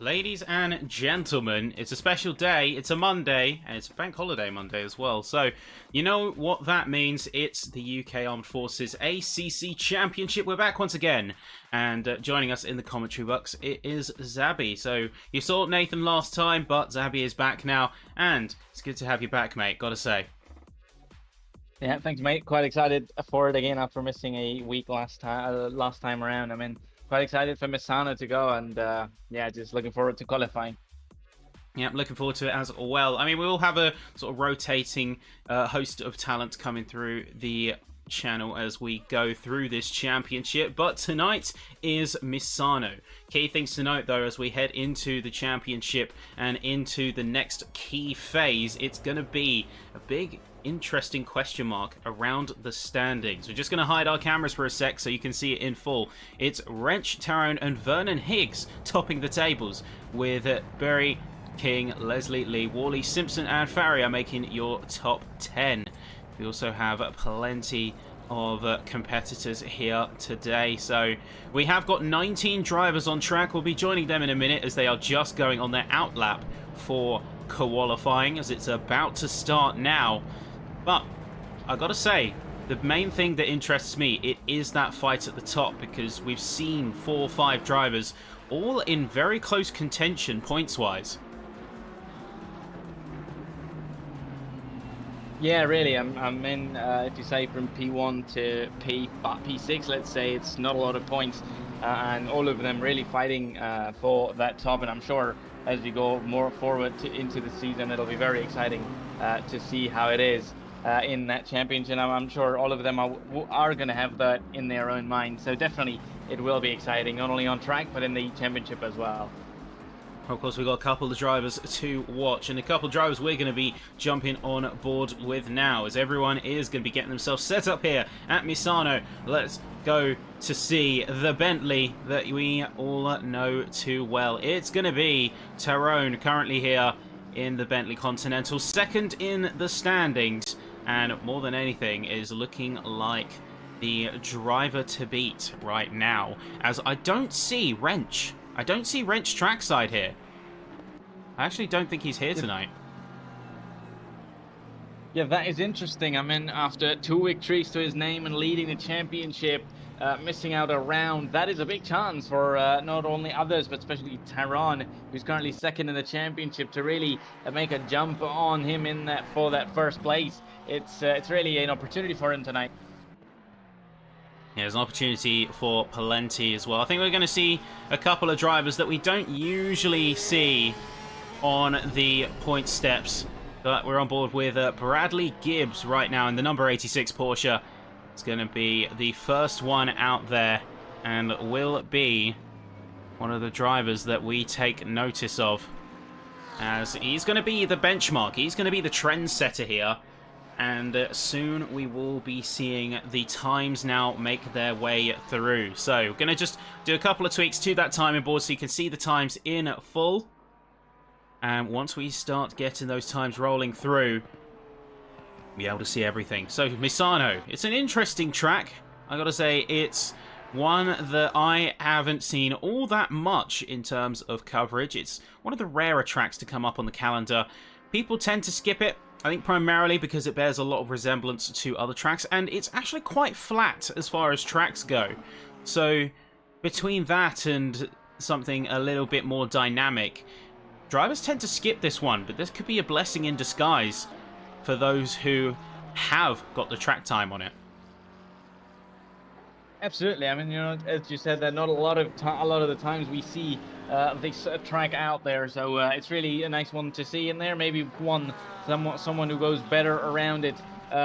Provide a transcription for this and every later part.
Ladies and gentlemen, it's a special day. It's a Monday, and it's a bank holiday Monday as well. So, you know what that means. It's the UK Armed Forces ACC Championship. We're back once again. And joining us in the commentary box, it is Zabby. So, you saw Nathan last time, but Zabby is back now. And it's good to have you back, mate, gotta say. Yeah, thanks, mate. Quite excited for it again after missing a week last time around. I mean, quite excited for Misano to go, and yeah, just looking forward to qualifying. Yeah, looking forward to it as well. I mean, we will have a sort of rotating host of talent coming through the channel as we go through this championship, but tonight is Misano. Key things to note though as we head into the championship and into the next key phase, it's going to be a big interesting question mark around the standings. We're just going to hide our cameras for a sec so you can see it in full. It's Wrench, Tyrone and Vernon Higgs topping the tables, with Berry, King, Leslie, Lee, Wally, Simpson and Farrier making your top 10. We also have plenty of competitors here today. So we have got 19 drivers on track. We'll be joining them in a minute as they are just going on their out lap for qualifying, as it's about to start now. But I gotta say, the main thing that interests me, it is that fight at the top, because we've seen 4 or 5 drivers all in very close contention points wise. Yeah, really. I'm in. If you say from P1 to P6, let's say, it's not a lot of points, and all of them really fighting for that top. And I'm sure as we go more forward into the season, it'll be very exciting to see how it is in that championship. I'm sure all of them are going to have that in their own mind. So definitely it will be exciting, not only on track, but in the championship as well. Of course, we've got a couple of drivers to watch, and a couple of drivers we're going to be jumping on board with now, as everyone is going to be getting themselves set up here at Misano. Let's go to see the Bentley that we all know too well. It's going to be Tyrone, currently here in the Bentley Continental, second in the standings, and more than anything is looking like the driver to beat right now, as I don't see Wrench. I don't see Wrench trackside here. I actually don't think he's here tonight. Yeah, that is interesting. I mean, after 2 victories to his name and leading the championship, missing out a round, that is a big chance for not only others, but especially Tyrone, who's currently second in the championship, to really make a jump on him in that for that first place. It's really an opportunity for him tonight. Yeah, there's an opportunity for plenty as well. I think we're going to see a couple of drivers that we don't usually see on the point steps. But we're on board with Bradley Gibbs right now in the number 86 Porsche. It's going to be the first one out there, and will be one of the drivers that we take notice of, as he's going to be the benchmark. He's going to be the trendsetter here. And soon we will be seeing the times now make their way through. So we're going to just do a couple of tweaks to that timing board so you can see the times in full. And once we start getting those times rolling through, we'll be able to see everything. So Misano, it's an interesting track. I got to say, it's one that I haven't seen all that much in terms of coverage. It's one of the rarer tracks to come up on the calendar. People tend to skip it, I think primarily because it bears a lot of resemblance to other tracks, and it's actually quite flat as far as tracks go. So between that and something a little bit more dynamic, drivers tend to skip this one, but this could be a blessing in disguise for those who have got the track time on it. Absolutely. I mean, you know, as you said, that not a lot of the times we see this track out there, so it's really a nice one to see in there. Maybe someone who goes better around it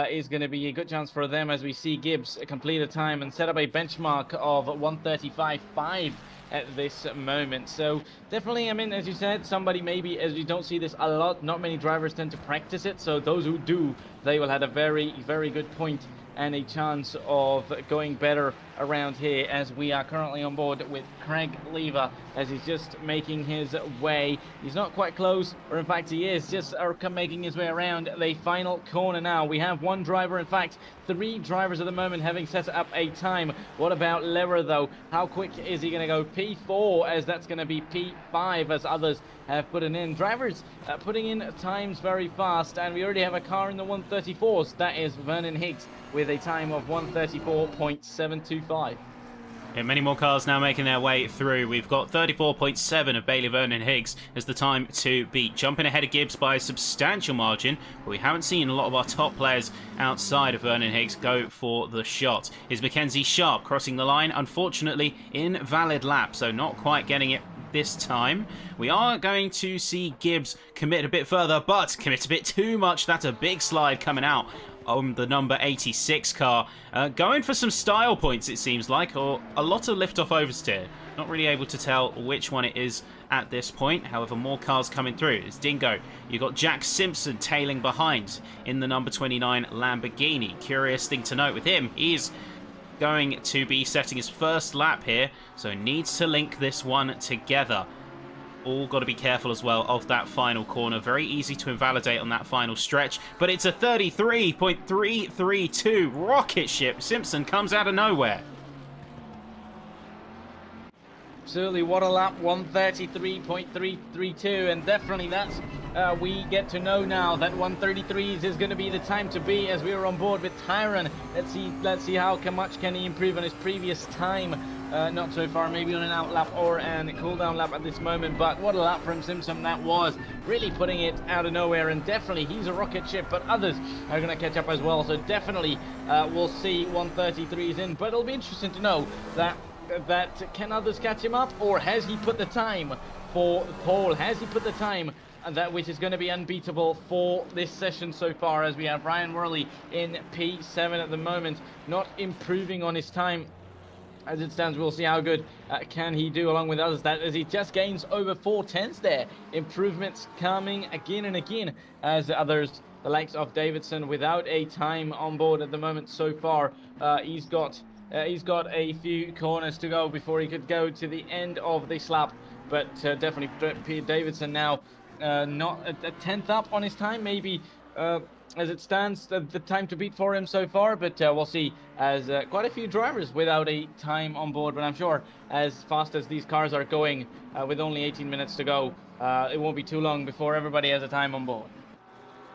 is going to be a good chance for them, as we see Gibbs complete a time and set up a benchmark of 1:35.5 at this moment. So definitely, I mean, as you said, somebody maybe, as we don't see this a lot, not many drivers tend to practice it, so those who do, they will have a very, very good point and a chance of going better around here, as we are currently on board with Craig Lever as he's just making his way. He's not quite close, or in fact he is just making his way around the final corner now. We have one driver, in fact 3 drivers at the moment, having set up a time. What about Lever though? How quick is he going to go? P4, as that's going to be P5 as others have put it in. Drivers putting in times very fast, and we already have a car in the 134s. That is Vernon Higgs with a time of 134.725. Yeah, many more cars now making their way through. We've got 34.7 of Bailey Vernon Higgs as the time to beat. Jumping ahead of Gibbs by a substantial margin, but we haven't seen a lot of our top players outside of Vernon Higgs go for the shot. Is Mackenzie Sharp crossing the line? Unfortunately, invalid lap, so not quite getting it this time. We are going to see Gibbs commit a bit further, but commit a bit too much. That's a big slide coming out on the number 86 car. Going for some style points, it seems like, or a lot of lift-off oversteer. Not really able to tell which one it is at this point. However, more cars coming through. It's Dingo. You've got Jack Simpson tailing behind in the number 29 Lamborghini. Curious thing to note with him, he's going to be setting his first lap here, so needs to link this one together. All got to be careful as well of that final corner. Very easy to invalidate on that final stretch, but it's a 33.332 rocket ship. Simpson comes out of nowhere. Absolutely, what a lap, 133.332, and definitely that's we get to know now that 133s is going to be the time to be, as we are on board with Tyron. Let's see how much can he improve on his previous time. Not so far, maybe on an out lap or a cool down lap at this moment, but what a lap from Simpson that was, really putting it out of nowhere. And definitely he's a rocket ship, but others are going to catch up as well, so definitely we'll see 133s in. But it'll be interesting to know that can others catch him up, or has he put the time for Paul? Has he put the time that which is going to be unbeatable for this session so far, as we have Ryan Worley in P7 at the moment, not improving on his time as it stands. We'll see how good can he do along with others, that as he just gains over 4/10 there. Improvements coming again and again, as others, the likes of Davidson, without a time on board at the moment so far. He's got a few corners to go before he could go to the end of this lap, but definitely Pete Davidson now not a 10th up on his time, maybe as it stands, the time to beat for him so far, but we'll see, as quite a few drivers without a time on board. But I'm sure as fast as these cars are going, with only 18 minutes to go, it won't be too long before everybody has a time on board.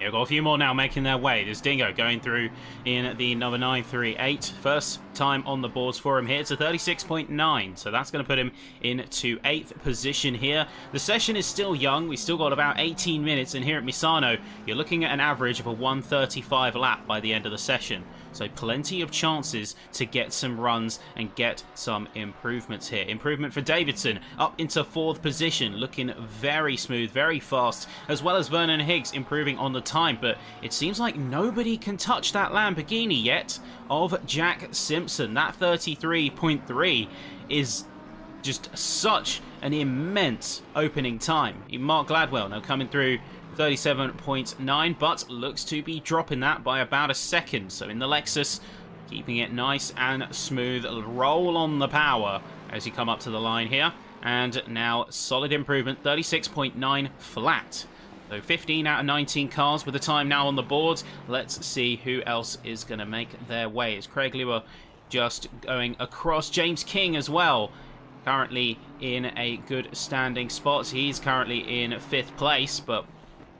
Yeah, we've got a few more now making their way. There's Dingo going through in the number 938. First time on the boards for him here. It's a 36.9, so that's going to put him into 8th position here. The session is still young. We've still got about 18 minutes, and here at Misano, you're looking at an average of a 135 lap by the end of the session. So plenty of chances to get some runs and get some improvements here. Improvement for Davidson up into 4th position, looking very smooth, very fast, as well as Vernon Higgs improving on the time. But it seems like nobody can touch that Lamborghini yet of Jack Simpson. That 33.3 is just such an immense opening time. Mark Gladwell now coming through 37.9, but looks to be dropping that by about a second. So in the Lexus, keeping it nice and smooth. Roll on the power as you come up to the line here. And now solid improvement, 36.9 flat. So 15 out of 19 cars with the time now on the board. Let's see who else is going to make their way. It's Craig Lewer just going across. James King as well, currently in a good standing spot. He's currently in 5th place, but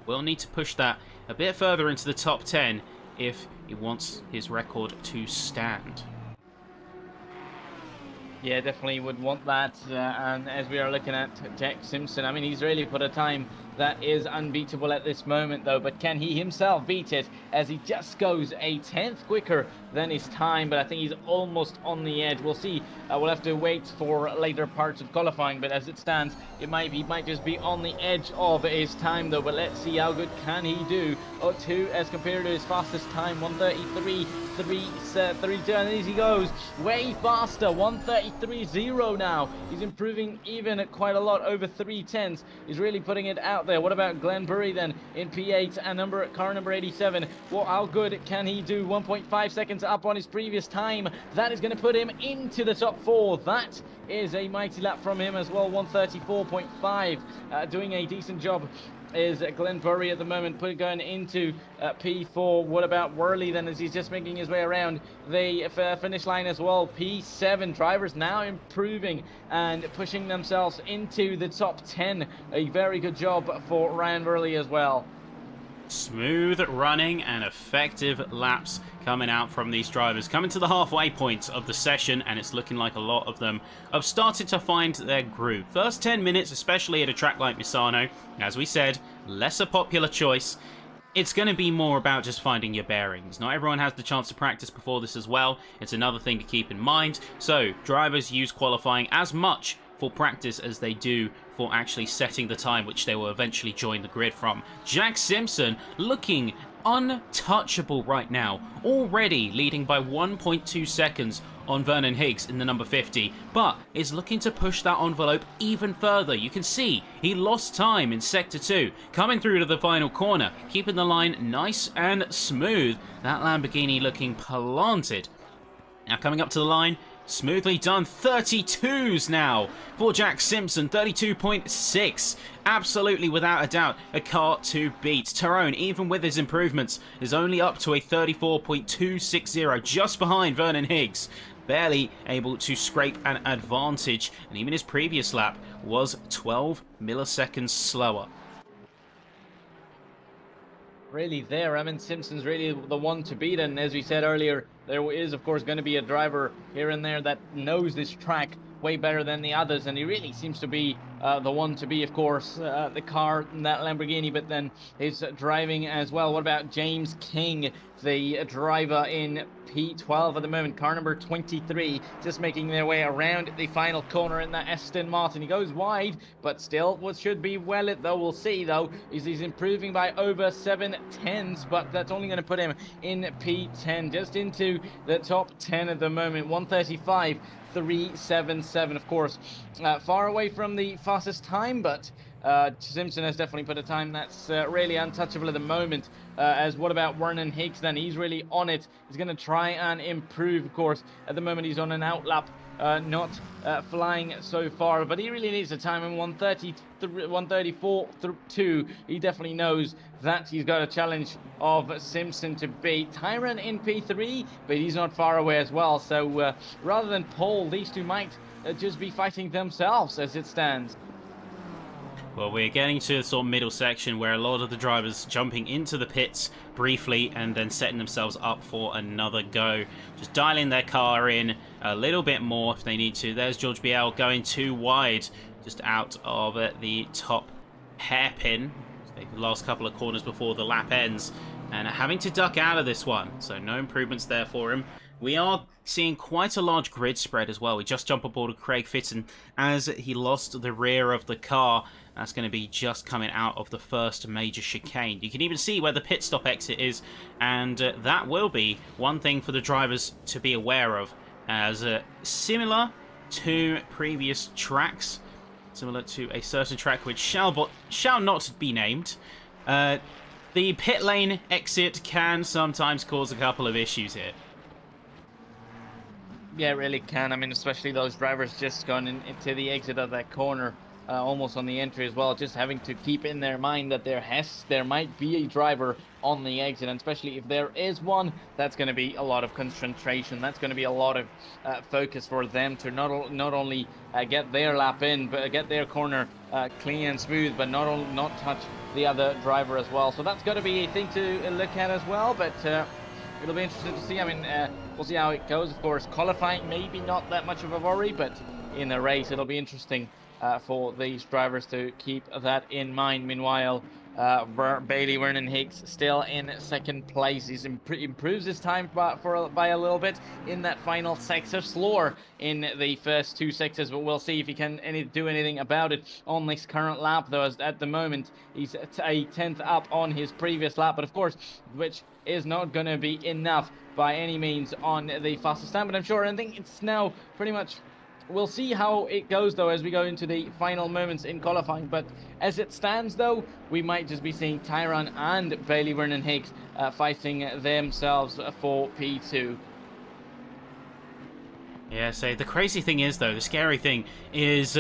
will need to push that a bit further into the top 10 if he wants his record to stand. Yeah, definitely would want that. And as we are looking at Jack Simpson, I mean, he's really put a time that is unbeatable at this moment, though. But can he himself beat it, as he just goes a 10th quicker than his time? But I think he's almost on the edge. We'll see. We'll have to wait for later parts of qualifying. But as it stands, he might just be on the edge of his time, though. But let's see how good can he do. 02 as compared to his fastest time, 133.32, and as he goes way faster, 133.0 now. He's improving even quite a lot over 3/10. He's really putting it out out there. What about Glenn Burry then in P8 and car number 87? Well, how good can he do? 1.5 seconds up on his previous time. That is going to put him into the top 4. That is a mighty lap from him as well. 134.5, doing a decent job is Glenn Burry at the moment, going into P4. What about Worley then, as he's just making his way around the finish line as well? P7. Drivers now improving and pushing themselves into the top 10. A very good job for Ryan Worley as well. Smooth running and effective laps coming out from these drivers. Coming to the halfway point of the session, and it's looking like a lot of them have started to find their groove. First 10 minutes, especially at a track like Misano, as we said, less a popular choice. It's going to be more about just finding your bearings. Not everyone has the chance to practice before this as well. It's another thing to keep in mind. So drivers use qualifying as much for practice as they do for actually setting the time which they will eventually join the grid from. Jack Simpson looking untouchable right now, already leading by 1.2 seconds on Vernon Higgs in the number 50, but is looking to push that envelope even further. You can see he lost time in Sector 2, coming through to the final corner, keeping the line nice and smooth. That Lamborghini looking planted. Now coming up to the line, smoothly done. 32s now for Jack Simpson. 32.6. Absolutely, without a doubt, a car to beat. Tyrone, even with his improvements, is only up to a 34.260, just behind Vernon Higgs. Barely able to scrape an advantage, and even his previous lap was 12 milliseconds slower. Really there, Simpson's really the one to beat, and as we said earlier, there is of course going to be a driver here and there that knows this track way better than the others, and he really seems to be the one to be, of course, the car in that Lamborghini, but then his driving as well. What about James King, the driver in P12 at the moment, car number 23, just making their way around the final corner in that Aston Martin. He goes wide, but still what should be well it though. We'll see though, is he's improving by over 7/10, but that's only going to put him in P10, just into the top 10 at the moment. 135.377, of course, far away from the fastest time, but Simpson has definitely put a time that's really untouchable at the moment. As what about Vernon Higgs then? He's really on it. He's going to try and improve, of course. At the moment he's on an outlap, not flying so far, but he really needs a time in 134.2. He definitely knows that he's got a challenge of Simpson to beat. Tyron in P3, but he's not far away as well, so rather than pole, these two might just be fighting themselves as it stands. Well, we're getting to the sort of middle section where a lot of the drivers jumping into the pits briefly and then setting themselves up for another go. Just dialing their car in a little bit more if they need to. There's George Biel going too wide, just out of the top hairpin. The last couple of corners before the lap ends, and having to duck out of this one. So no improvements there for him. We are seeing quite a large grid spread as well. We just jump aboard of Craig Fitton as he lost the rear of the car. That's going to be just coming out of the first major chicane. You can even see where the pit stop exit is, and that will be one thing for the drivers to be aware of, as similar to previous tracks, similar to a certain track which shall not be named, the pit lane exit can sometimes cause a couple of issues here. Yeah, it really can. I mean, especially those drivers just going into the exit of that corner, almost on the entry as well, just having to keep in their mind that there might be a driver on the exit, and especially if there is one, that's going to be a lot of concentration. That's going to be a lot of focus for them to not only get their lap in, but get their corner clean and smooth, but not touch the other driver as well. So that's got to be a thing to look at as well, but it'll be interesting to see. I mean, we'll see how it goes. Of course, qualifying maybe not that much of a worry, but in the race it'll be interesting for these drivers to keep that in mind. Meanwhile, Bailey Vernon Higgs still in second place. He's improves his time by a little bit in that final sector, slower in the first two sectors, but we'll see if he can do anything about it on this current lap, though, as at the moment he's a 10th up on his previous lap, but of course, which is not going to be enough by any means on the fastest time. But I'm sure, I think it's now pretty much We'll see how it goes, though, as we go into the final moments in qualifying. But as it stands, though, we might just be seeing Tyrone and Bailey Vernon Higgs fighting themselves for P2. Yeah, so the crazy thing is, though, the scary thing is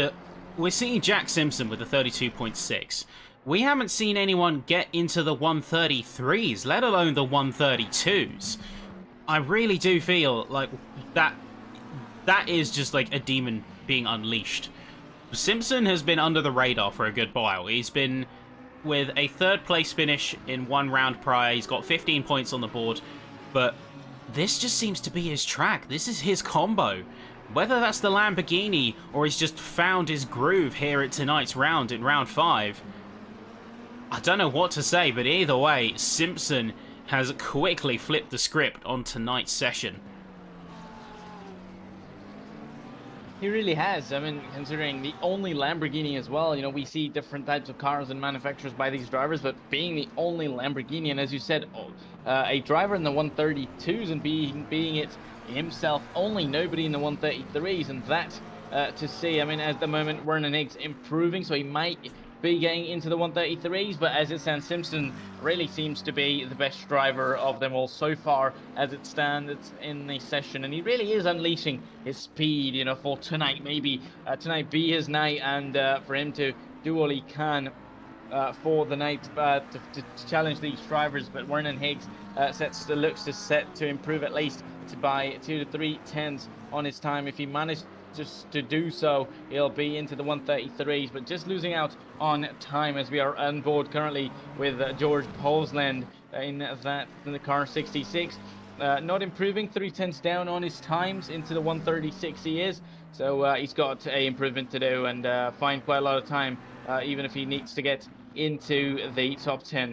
we're seeing Jack Simpson with the 32.6. We haven't seen anyone get into the 133s, let alone the 132s. I really do feel like that is just like a demon being unleashed. Simpson has been under the radar for a good while. He's been with a third place finish in one round prior. He's got 15 points on the board, but this just seems to be his track. This is his combo. Whether that's the Lamborghini or he's just found his groove here at tonight's round in round 5, I don't know what to say, but either way, Simpson has quickly flipped the script on tonight's session. He really has. I mean, considering the only Lamborghini as well, you know, we see different types of cars and manufacturers by these drivers, but being the only Lamborghini, and as you said, a driver in the 132s and being it himself only, nobody in the 133s, and that to see. I mean, at the moment, Vernon Higgs improving, so he might be getting into the 133s, but as it stands, Simpson really seems to be the best driver of them all so far as it stands in the session, and he really is unleashing his speed, you know, for tonight. Maybe tonight be his night, and for him to do all he can for the night to challenge these drivers. But Vernon Higgs looks set to improve at least by 2 to 3 tenths on his time. If he manages just to do so, he'll be into the 133s, but just losing out on time as we are on board currently with George Polsland in the car 66. Not improving, 3 tenths down on his times into the 136 he is, so he's got a improvement to do and find quite a lot of time, even if he needs to get into the top 10.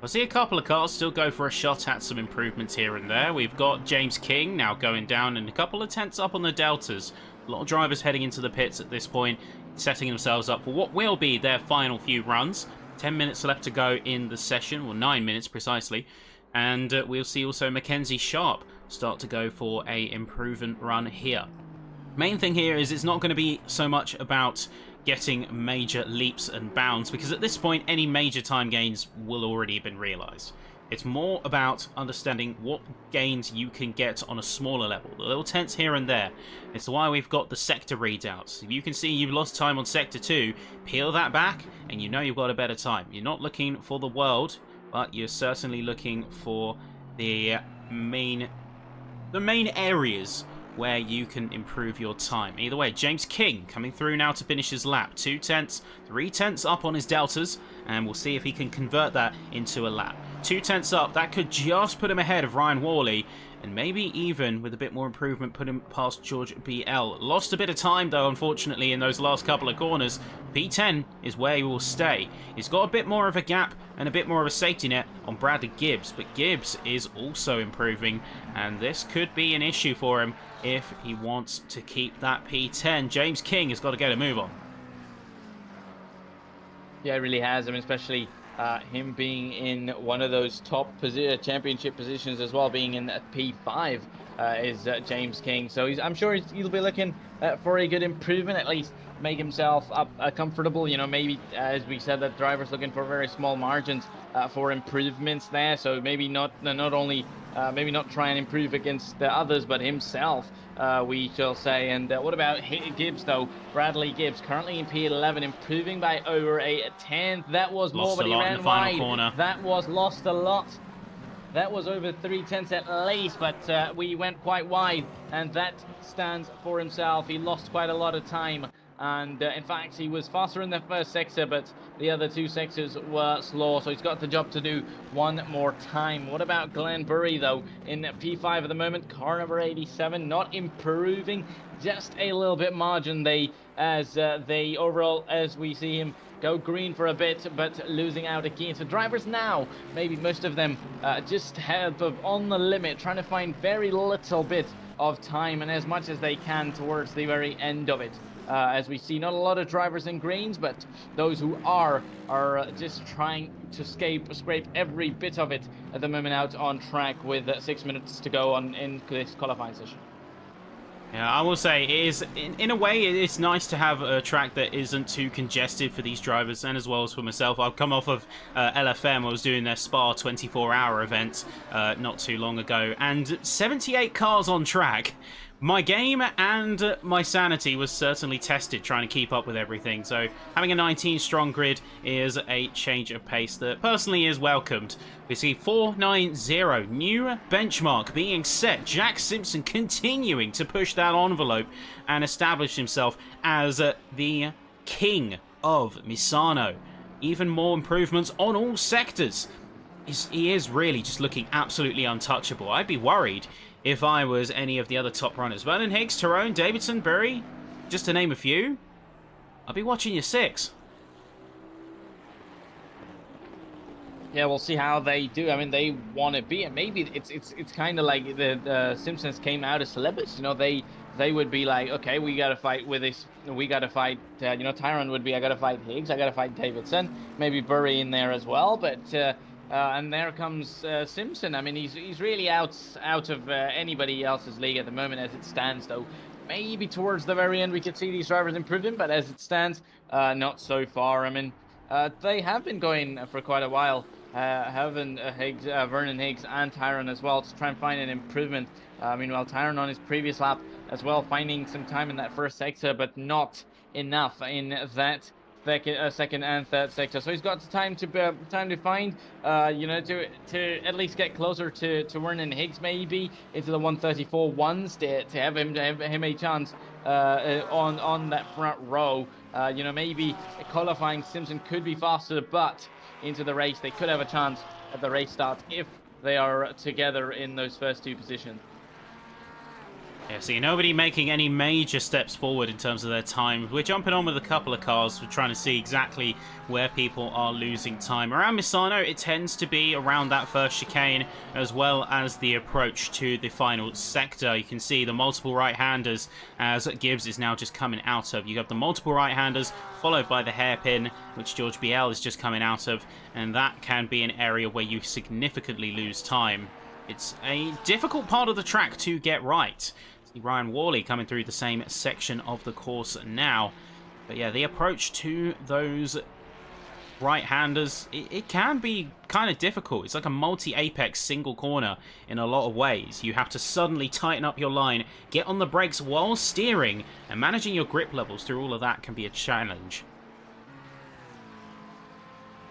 I see a couple of cars still go for a shot at some improvements here and there. We've got James King now going down and a couple of tenths up on the Deltas. A lot of drivers heading into the pits at this point, setting themselves up for what will be their final few runs. 10 minutes left to go in the session, or 9 minutes precisely. And we'll see also Mackenzie Sharp start to go for a improvement run here. Main thing here is it's not going to be so much about getting major leaps and bounds, because at this point any major time gains will already have been realized. It's more about understanding what gains you can get on a smaller level, the little tenths here and there. It's why we've got the sector readouts. If you can see you've lost time on sector 2, peel that back and you know you've got a better time. You're not looking for the world, but you're certainly looking for the main areas where you can improve your time. Either way, James King coming through now to finish his lap. 2 tenths, 3 tenths up on his Deltas, and we'll see if he can convert that into a lap. 2 tenths up, that could just put him ahead of Ryan Worley, and maybe even with a bit more improvement put him past George BL. Lost a bit of time though, unfortunately, in those last couple of corners. P10 is where he will stay. He's got a bit more of a gap and a bit more of a safety net on Bradley Gibbs, but Gibbs is also improving, and this could be an issue for him if he wants to keep that P10. James King has got to get a move on. Yeah, it really has. I mean, especially him being in one of those top championship positions as well, being in P5 is James King. So I'm sure he'll be looking for a good improvement, at least make himself up comfortable. You know, maybe as we said, that driver's looking for very small margins for improvements there. So maybe not only maybe not try and improve against the others, but himself, we shall say. And what about Gibbs, though? Bradley Gibbs, currently in P11, improving by over a tenth. That was more, but he ran wide. Corner. That was lost a lot. That was over 3 tenths at least, but we went quite wide, and that stands for himself. He lost quite a lot of time, and in fact, he was faster in the first sector, but the other 2 sectors were slow, so he's got the job to do one more time. What about Glenn Burry, though? In P5 at the moment, car number 87, not improving, just a little bit margin as overall, as we see him go green for a bit, but losing out again. So drivers now, maybe most of them, just have on the limit, trying to find very little bit of time and as much as they can towards the very end of it. As we see, not a lot of drivers in greens, but those who are just trying to scrape every bit of it at the moment out on track with 6 minutes to go in this qualifying session. Yeah, I will say it is, in a way, it's nice to have a track that isn't too congested for these drivers, and as well as for myself. I've come off of LFM. I was doing their Spa 24-hour event not too long ago, and 78 cars on track. My game and my sanity was certainly tested trying to keep up with everything, so having a 19-strong grid is a change of pace that personally is welcomed. We see 490, new benchmark being set. Jack Simpson continuing to push that envelope and establish himself as the king of Misano. Even more improvements on all sectors. He is really just looking absolutely untouchable. I'd be worried if I was any of the other top runners. Vernon Higgs, Tyrone, Davidson, Burry, just to name a few. I'll be watching your 6. Yeah, we'll see how they do. I mean, they want to be, and maybe it's kind of like the Simpsons came out as celebrities. You know, they would be like, okay, we got to fight with this. We got to fight. You know, Tyron would be, I got to fight Higgs. I got to fight Davidson. Maybe Burry in there as well. But and there comes Simpson. I mean, he's really out of anybody else's league at the moment as it stands, though. Maybe towards the very end we could see these drivers improving, but as it stands, not so far. I mean, they have been going for quite a while. Having Higgs, Vernon Higgs and Tyron as well to try and find an improvement. Meanwhile, Tyron on his previous lap as well, finding some time in that first sector, but not enough in that second and third sector. So he's got time to find, you know, to at least get closer to Vernon Higgs, maybe into the 134 ones to have him a chance on that front row. You know, maybe qualifying Simpson could be faster, but into the race they could have a chance at the race start if they are together in those first 2 positions. Yeah, see, nobody making any major steps forward in terms of their time. We're jumping on with a couple of cars. We're trying to see exactly where people are losing time. Around Misano, it tends to be around that first chicane, as well as the approach to the final sector. You can see the multiple right-handers as Gibbs is now just coming out of. You have the multiple right-handers, followed by the hairpin, which George BL is just coming out of, and that can be an area where you significantly lose time. It's a difficult part of the track to get right. Ryan Worley coming through the same section of the course now. But yeah, the approach to those right-handers, it can be kind of difficult. It's like a multi-apex single corner in a lot of ways. You have to suddenly tighten up your line, get on the brakes while steering, and managing your grip levels through all of that can be a challenge.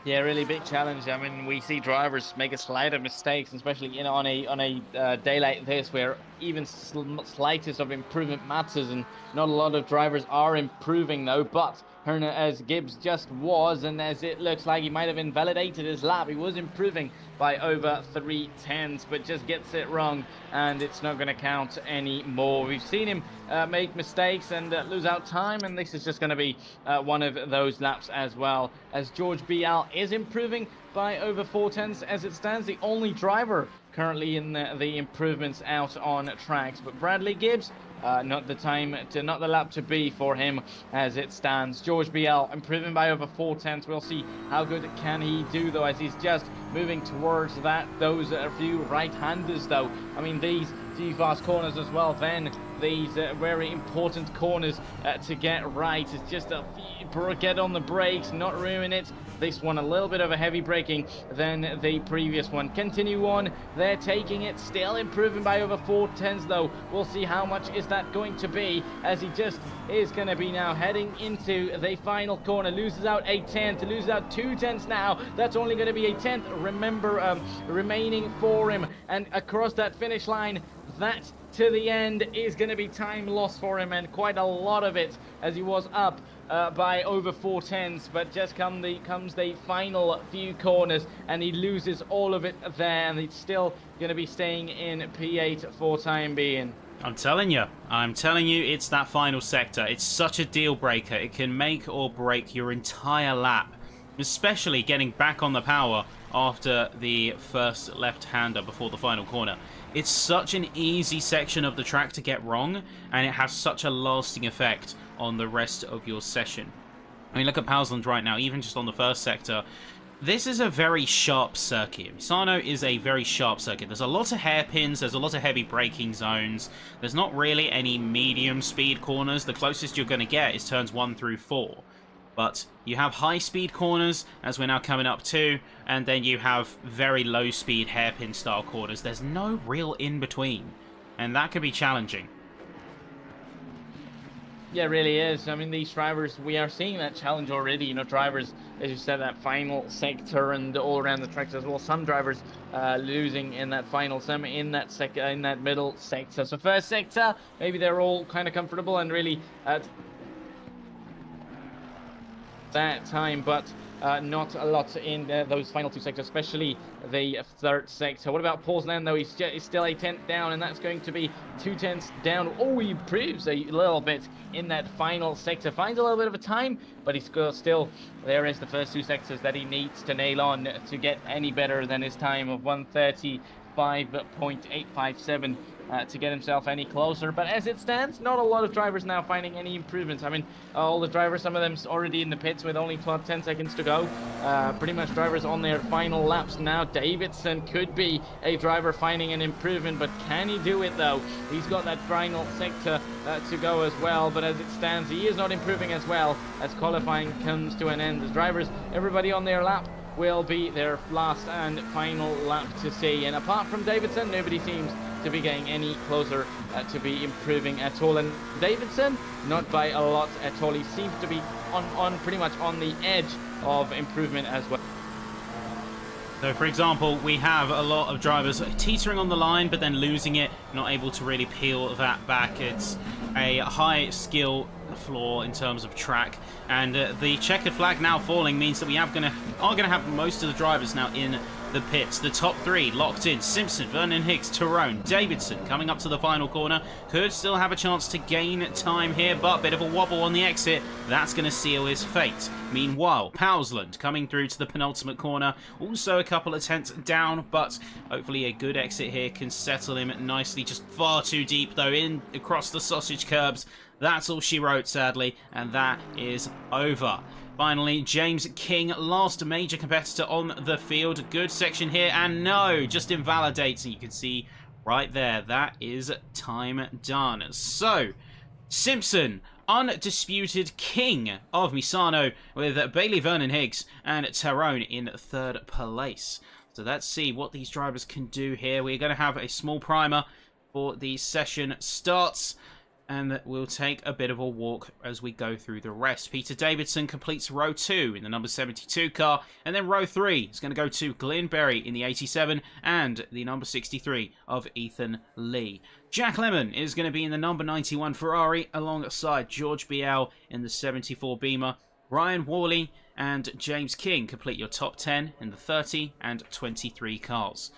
Yeah, really big challenge. I mean, we see drivers make a slight of mistakes, especially on a day like this, where even slightest of improvement matters, and not a lot of drivers are improving though. But Herna, as Gibbs just was, and as it looks like he might have invalidated his lap, he was improving by over 3/10, but just gets it wrong, and it's not going to count anymore. We've seen him make mistakes and lose out time, and this is just going to be one of those laps as well, as George BL is improving by over 4/10 as it stands, the only driver currently in the improvements out on tracks. But Bradley Gibbs, not the lap to be for him as it stands. George BL improving by over 4/10. We'll see how good can he do though, as he's just moving towards those few right-handers though. I mean, these few fast corners as well, then these very important corners to get right. It's just a few, get on the brakes, not ruin it. This one a little bit of a heavy braking than the previous one. Continue on, they're taking it, still improving by over 4/10 though. We'll see how much is that going to be, as he just is going to be now heading into the final corner. Loses out a 10th, loses out 2/10 now. That's only going to be a 10th, remember, remaining for him. And across that finish line, that to the end is going to be time lost for him, and quite a lot of it, as he was up by over 4/10, but just comes the final few corners and he loses all of it there, and he's still going to be staying in P8 for time being. I'm telling you, it's that final sector. It's such a deal breaker. It can make or break your entire lap, especially getting back on the power after the first left-hander before the final corner. It's such an easy section of the track to get wrong, and it has such a lasting effect on the rest of your session. I mean, look at Powersland right now, even just on the first sector. This is a very sharp circuit. Misano is a very sharp circuit. There's a lot of hairpins, there's a lot of heavy braking zones. There's not really any medium speed corners. The closest you're going to get is turns 1 through 4. But you have high speed corners, as we're now coming up to, and then you have very low speed hairpin style corners. There's no real in between, and that could be challenging. Yeah, it really is. I mean, these drivers, we are seeing that challenge already. You know, drivers, as you said, that final sector and all around the tracks as well. Some drivers losing in that final, some in that middle sector. So first sector, maybe they're all kind of comfortable and really that time, but not a lot in those final two sectors, especially the third sector. What about Paul's Land, though? He's still a 10th down, and that's going to be 2/10 down. Oh, he improves a little bit in that final sector. Finds a little bit of a time, but he's still, there is the first two sectors that he needs to nail on to get any better than his time of 1:35.857. To get himself any closer. But as it stands, not a lot of drivers now finding any improvements. I mean, all the drivers, some of them already in the pits with only 10 seconds to go. Pretty much drivers on their final laps now. Davidson could be a driver finding an improvement, but can he do it though? He's got that final sector to go as well, but as it stands, he is not improving as well as qualifying comes to an end. The drivers, everybody on their lap, will be their last and final lap to see. And apart from Davidson, nobody seems to be getting any closer to be improving at all. And Davidson, not by a lot at all. He seems to be on pretty much on the edge of improvement as well. So, for example, we have a lot of drivers teetering on the line, but then losing it, not able to really peel that back. It's a high skill flaw in terms of track, and the checkered flag now falling means that we are going to have most of the drivers now in the pits. The top three locked in: Simpson, Vernon Higgs, Tyrone, Davidson coming up to the final corner. Could still have a chance to gain time here, but bit of a wobble on the exit. That's going to seal his fate. Meanwhile, Powsland coming through to the penultimate corner. Also a couple of tenths down, but hopefully a good exit here can settle him nicely. Just far too deep though, in across the sausage curbs. That's all she wrote, sadly, and that is over. Finally, James King, last major competitor on the field. Good section here, and no, just invalidates. And you can see right there, that is time done. So, Simpson, undisputed king of Misano, with Bailey Vernon Higgs and Tyrone in third place. So let's see what these drivers can do here. We're going to have a small primer before the session starts, and we'll take a bit of a walk as we go through the rest. Peter Davidson completes row 2 in the number 72 car, and then row 3 is going to go to Glyn Berry in the 87 and the number 63 of Ethan Lee. Jack Lemon is going to be in the number 91 Ferrari alongside George Biel in the 74 Beamer. Ryan Worley and James King complete your top 10 in the 30 and 23 cars.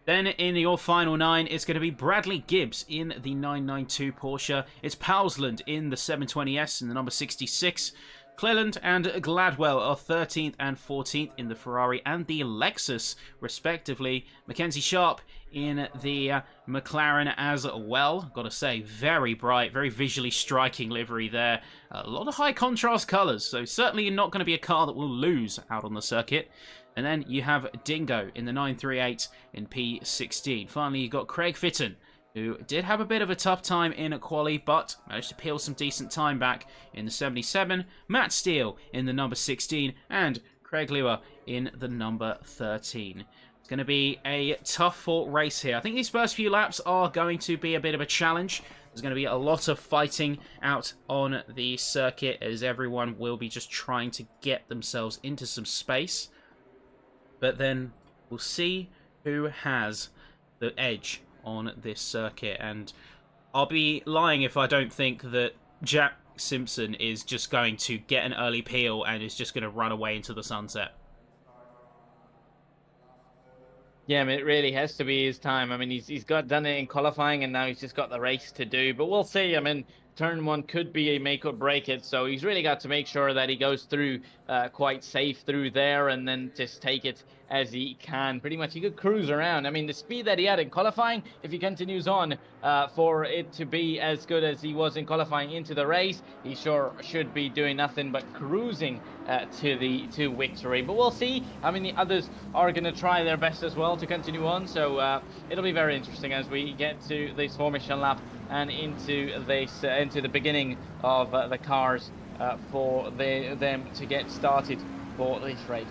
Then in your final 9, it's going to be Bradley Gibbs in the 992 Porsche. It's Powsland in the 720S in the number 66. Cleland and Gladwell are 13th and 14th in the Ferrari and the Lexus, respectively. Mackenzie Sharp in the McLaren as well. Got to say, very bright, very visually striking livery there. A lot of high contrast colours, so certainly not going to be a car that will lose out on the circuit. And then you have Dingo in the 938 in P16. Finally, you've got Craig Fitton, who did have a bit of a tough time in quali, but managed to peel some decent time back in the 77. Matt Steele in the number 16, and Craig Lewer in the number 13. It's going to be a tough fought race here. I think these first few laps are going to be a bit of a challenge. There's going to be a lot of fighting out on the circuit, as everyone will be just trying to get themselves into some space. But then we'll see who has the edge on this circuit. And I'll be lying if I don't think that Jack Simpson is just going to get an early peel and is just going to run away into the sunset. Yeah, I mean, it really has to be his time. I mean, he's done it in qualifying, and now he's just got the race to do. But we'll see. I mean, turn 1 could be a make or break it, so he's really got to make sure that he goes through quite safe through there and then just take it as he can. Pretty much he could cruise around. I mean, the speed that he had in qualifying, if he continues on for it to be as good as he was in qualifying into the race, he sure should be doing nothing but cruising to victory. But we'll see. I mean, the others are going to try their best as well to continue on, so it'll be very interesting as we get to this formation lap and into the beginning of the cars for them to get started for this race.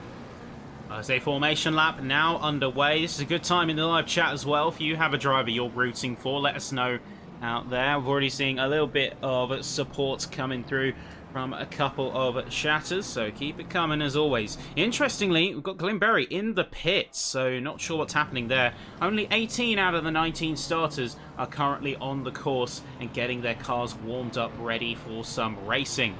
As a formation lap now underway, this is a good time in the live chat as well. If you have a driver you're rooting for, let us know out there. We're already seeing a little bit of support coming through from a couple of chatters, so keep it coming as always. Interestingly, we've got Glenn Berry in the pits, so not sure what's happening there. Only 18 out of the 19 starters are currently on the course and getting their cars warmed up ready for some racing.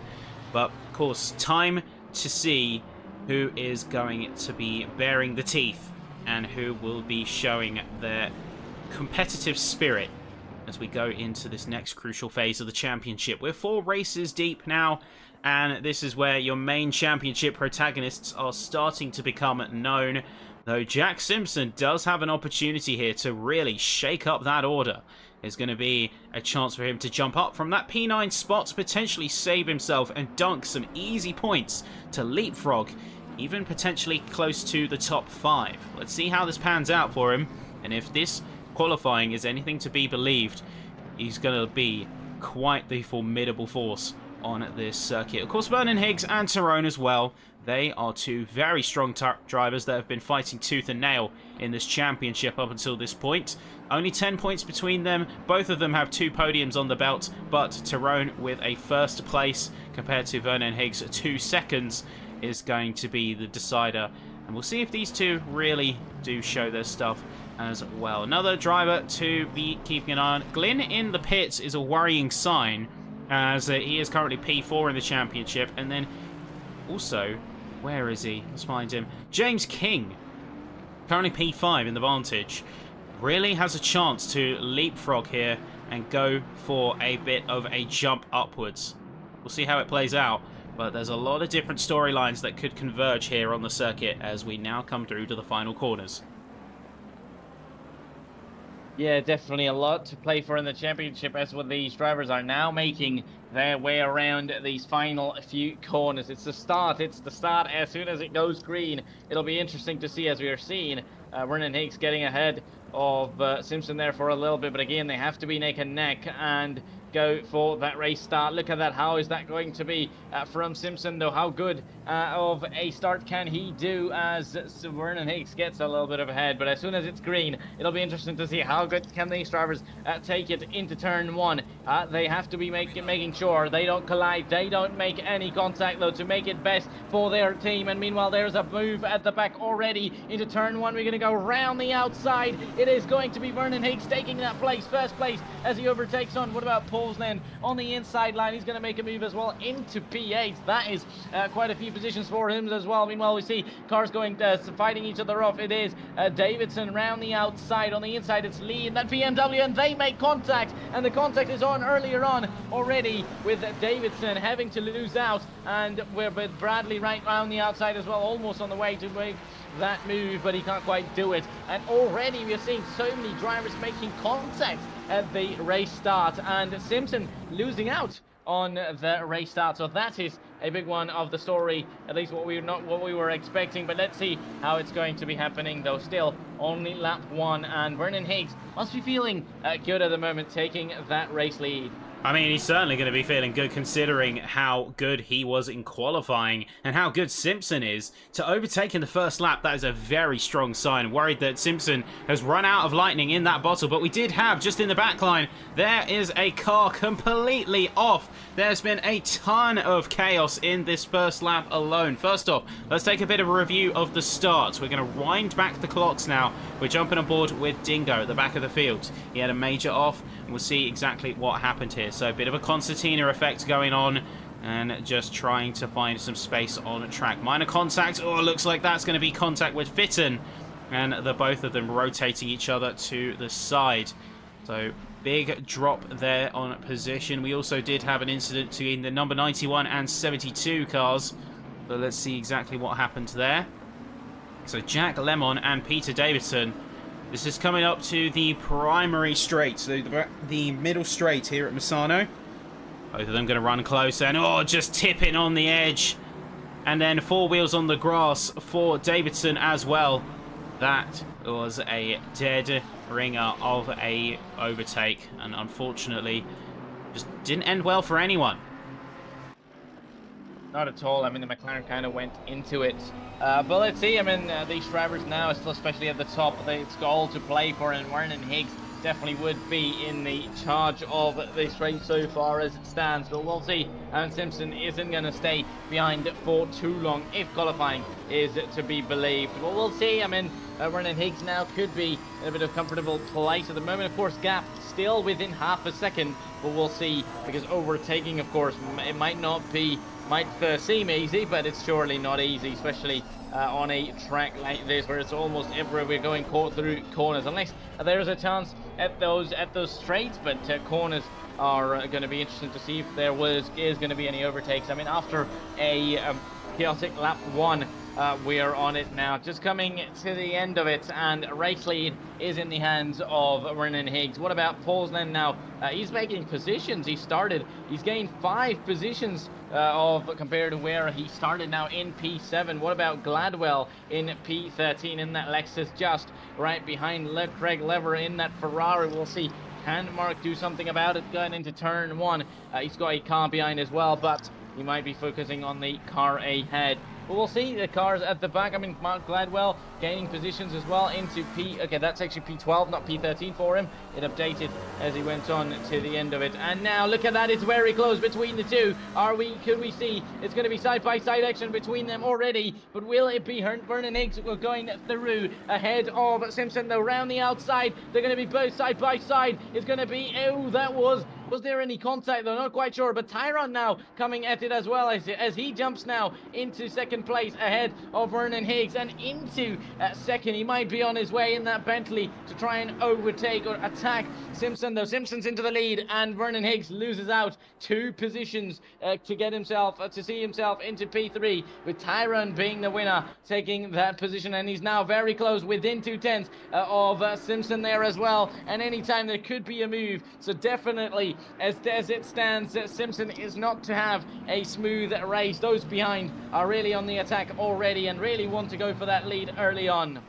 But of course, time to see who is going to be bearing the teeth and who will be showing their competitive spirit as we go into this next crucial phase of the championship. We're 4 races deep now, and this is where your main championship protagonists are starting to become known, though Jack Simpson does have an opportunity here to really shake up that order. There's going to be a chance for him to jump up from that P9 spot to potentially save himself and dunk some easy points to leapfrog, even potentially close to the top 5. Let's see how this pans out for him, and if this qualifying is anything to be believed, he's going to be quite the formidable force on this circuit. Of course, Vernon Higgs and Tyrone as well. They are 2 very strong drivers that have been fighting tooth and nail in this championship up until this point. Only 10 points between them. Both of them have 2 podiums on the belt, but Tyrone with a first place compared to Vernon Higgs 2 seconds is going to be the decider. And we'll see if these 2 really do show their stuff as well. Another driver to be keeping an eye on. Glyn in the pits is a worrying sign, as he is currently P4 in the championship. And then also, where is he? Let's find him. James King, currently P5 in the Vantage, really has a chance to leapfrog here and go for a bit of a jump upwards. We'll see how it plays out, but there's a lot of different storylines that could converge here on the circuit as we now come through to the final corners. Yeah, definitely a lot to play for in the championship, as what these drivers are now making their way around these final few corners. It's the start. As soon as it goes green, it'll be interesting to see, as we are seeing Vernon Higgs getting ahead of Simpson there for a little bit, but again, they have to be neck and neck and go for that race start. Look at that. How is that going to be from Simpson, though? How good of a start can he do as Vernon Higgs gets a little bit of ahead? But as soon as it's green, it'll be interesting to see how good can these drivers take it into turn 1. They have to be making sure they don't collide, they don't make any contact, though, to make it best for their team. And meanwhile, there's a move at the back already into turn 1. We're going to go round the outside. It is going to be Vernon Higgs taking that first place as he overtakes on. What about Paul's then on the inside line? He's going to make a move as well into P8. That is quite a few positions for him as well. Meanwhile, we see cars going fighting each other off. It is Davidson round the outside. On the inside, it's Lee and that BMW, and they make contact, and the contact is on earlier on already, with Davidson having to lose out, and we're with Bradley right round the outside as well, almost on the way to make that move, but he can't quite do it. And already we're seeing so many drivers making contact at the race start, and Simpson losing out on the race start. So that is a big one of the story, at least what we were expecting. But let's see how it's going to be happening, though. Still only lap 1, and Vernon Higgs must be feeling good at the moment, taking that race lead. I mean, he's certainly going to be feeling good considering how good he was in qualifying and how good Simpson is. To overtake in the first lap, that is a very strong sign. Worried that Simpson has run out of lightning in that bottle, but we did have, just in the back line, there is a car completely off. There's been a ton of chaos in this first lap alone. First off, let's take a bit of a review of the start. We're going to wind back the clocks now. We're jumping on board with Dingo at the back of the field. He had a major off, and we'll see exactly what happened here. So a bit of a concertina effect going on, and just trying to find some space on track. Minor contact. Oh, looks like that's going to be contact with Fitton, and the both of them rotating each other to the side. So big drop there on position. We also did have an incident between the number 91 and 72 cars. But let's see exactly what happened there. So Jack Lemon and Peter Davidson. This is coming up to the primary straight, so the middle straight here at Misano. Both of them going to run close and, just tipping on the edge. And then 4 wheels on the grass for Davidson as well. That was a dead ringer of a overtake, and unfortunately just didn't end well for anyone. Not at all. I mean, the McLaren kind of went into it. But let's see. I mean, these drivers now, especially at the top, it's got all to play for, and Vernon Higgs definitely would be in the charge of this race so far as it stands. But we'll see. Aaron Simpson isn't going to stay behind for too long if qualifying is to be believed. But we'll see. I mean, Vernon Higgs now could be in a bit of comfortable place at the moment. Of course, gap still within half a second, but we'll see, because overtaking, of course, it might seem easy, but it's surely not easy, especially on a track like this where it's almost everywhere we're going through corners, unless there's a chance at those straights. But corners are going to be interesting to see if there is going to be any overtakes. I mean, after a chaotic lap 1, we are on it now, just coming to the end of it, and race lead is in the hands of Vernon Higgs. What about Paulsland now? He's making positions. He's gained 5 positions compared to where he started now in P7. What about Gladwell in P13 in that Lexus, just right behind Craig Lever in that Ferrari? We'll see. Can Mark do something about it going into turn 1? He's got a car behind as well, but he might be focusing on the car ahead. But we'll see the cars at the back. I mean, Mark Gladwell gaining positions as well into okay, that's actually P12, not P13 for him. It updated as he went on to the end of it. And now look at that, it's very close between the two. Could we see it's going to be side-by-side action between them already? But will it be Vernon Higgs going through ahead of Simpson, though? Round the outside, they're going to be both side-by-side. It's going to be, was there any contact though? Not quite sure. But Tyrone now coming at it as well, as he jumps now into second place ahead of Vernon Higgs, and into second. He might be on his way in that Bentley to try and overtake or attack Simpson, though. Simpson's into the lead, and Vernon Higgs loses out 2 positions to get himself to see himself into P3, with Tyrone being the winner, taking that position, and he's now very close, within 2/10 of Simpson there as well. And anytime there could be a move, so definitely as it stands, Simpson is not to have a smooth race. Those behind are really on the attack already and really want to go for that lead early on.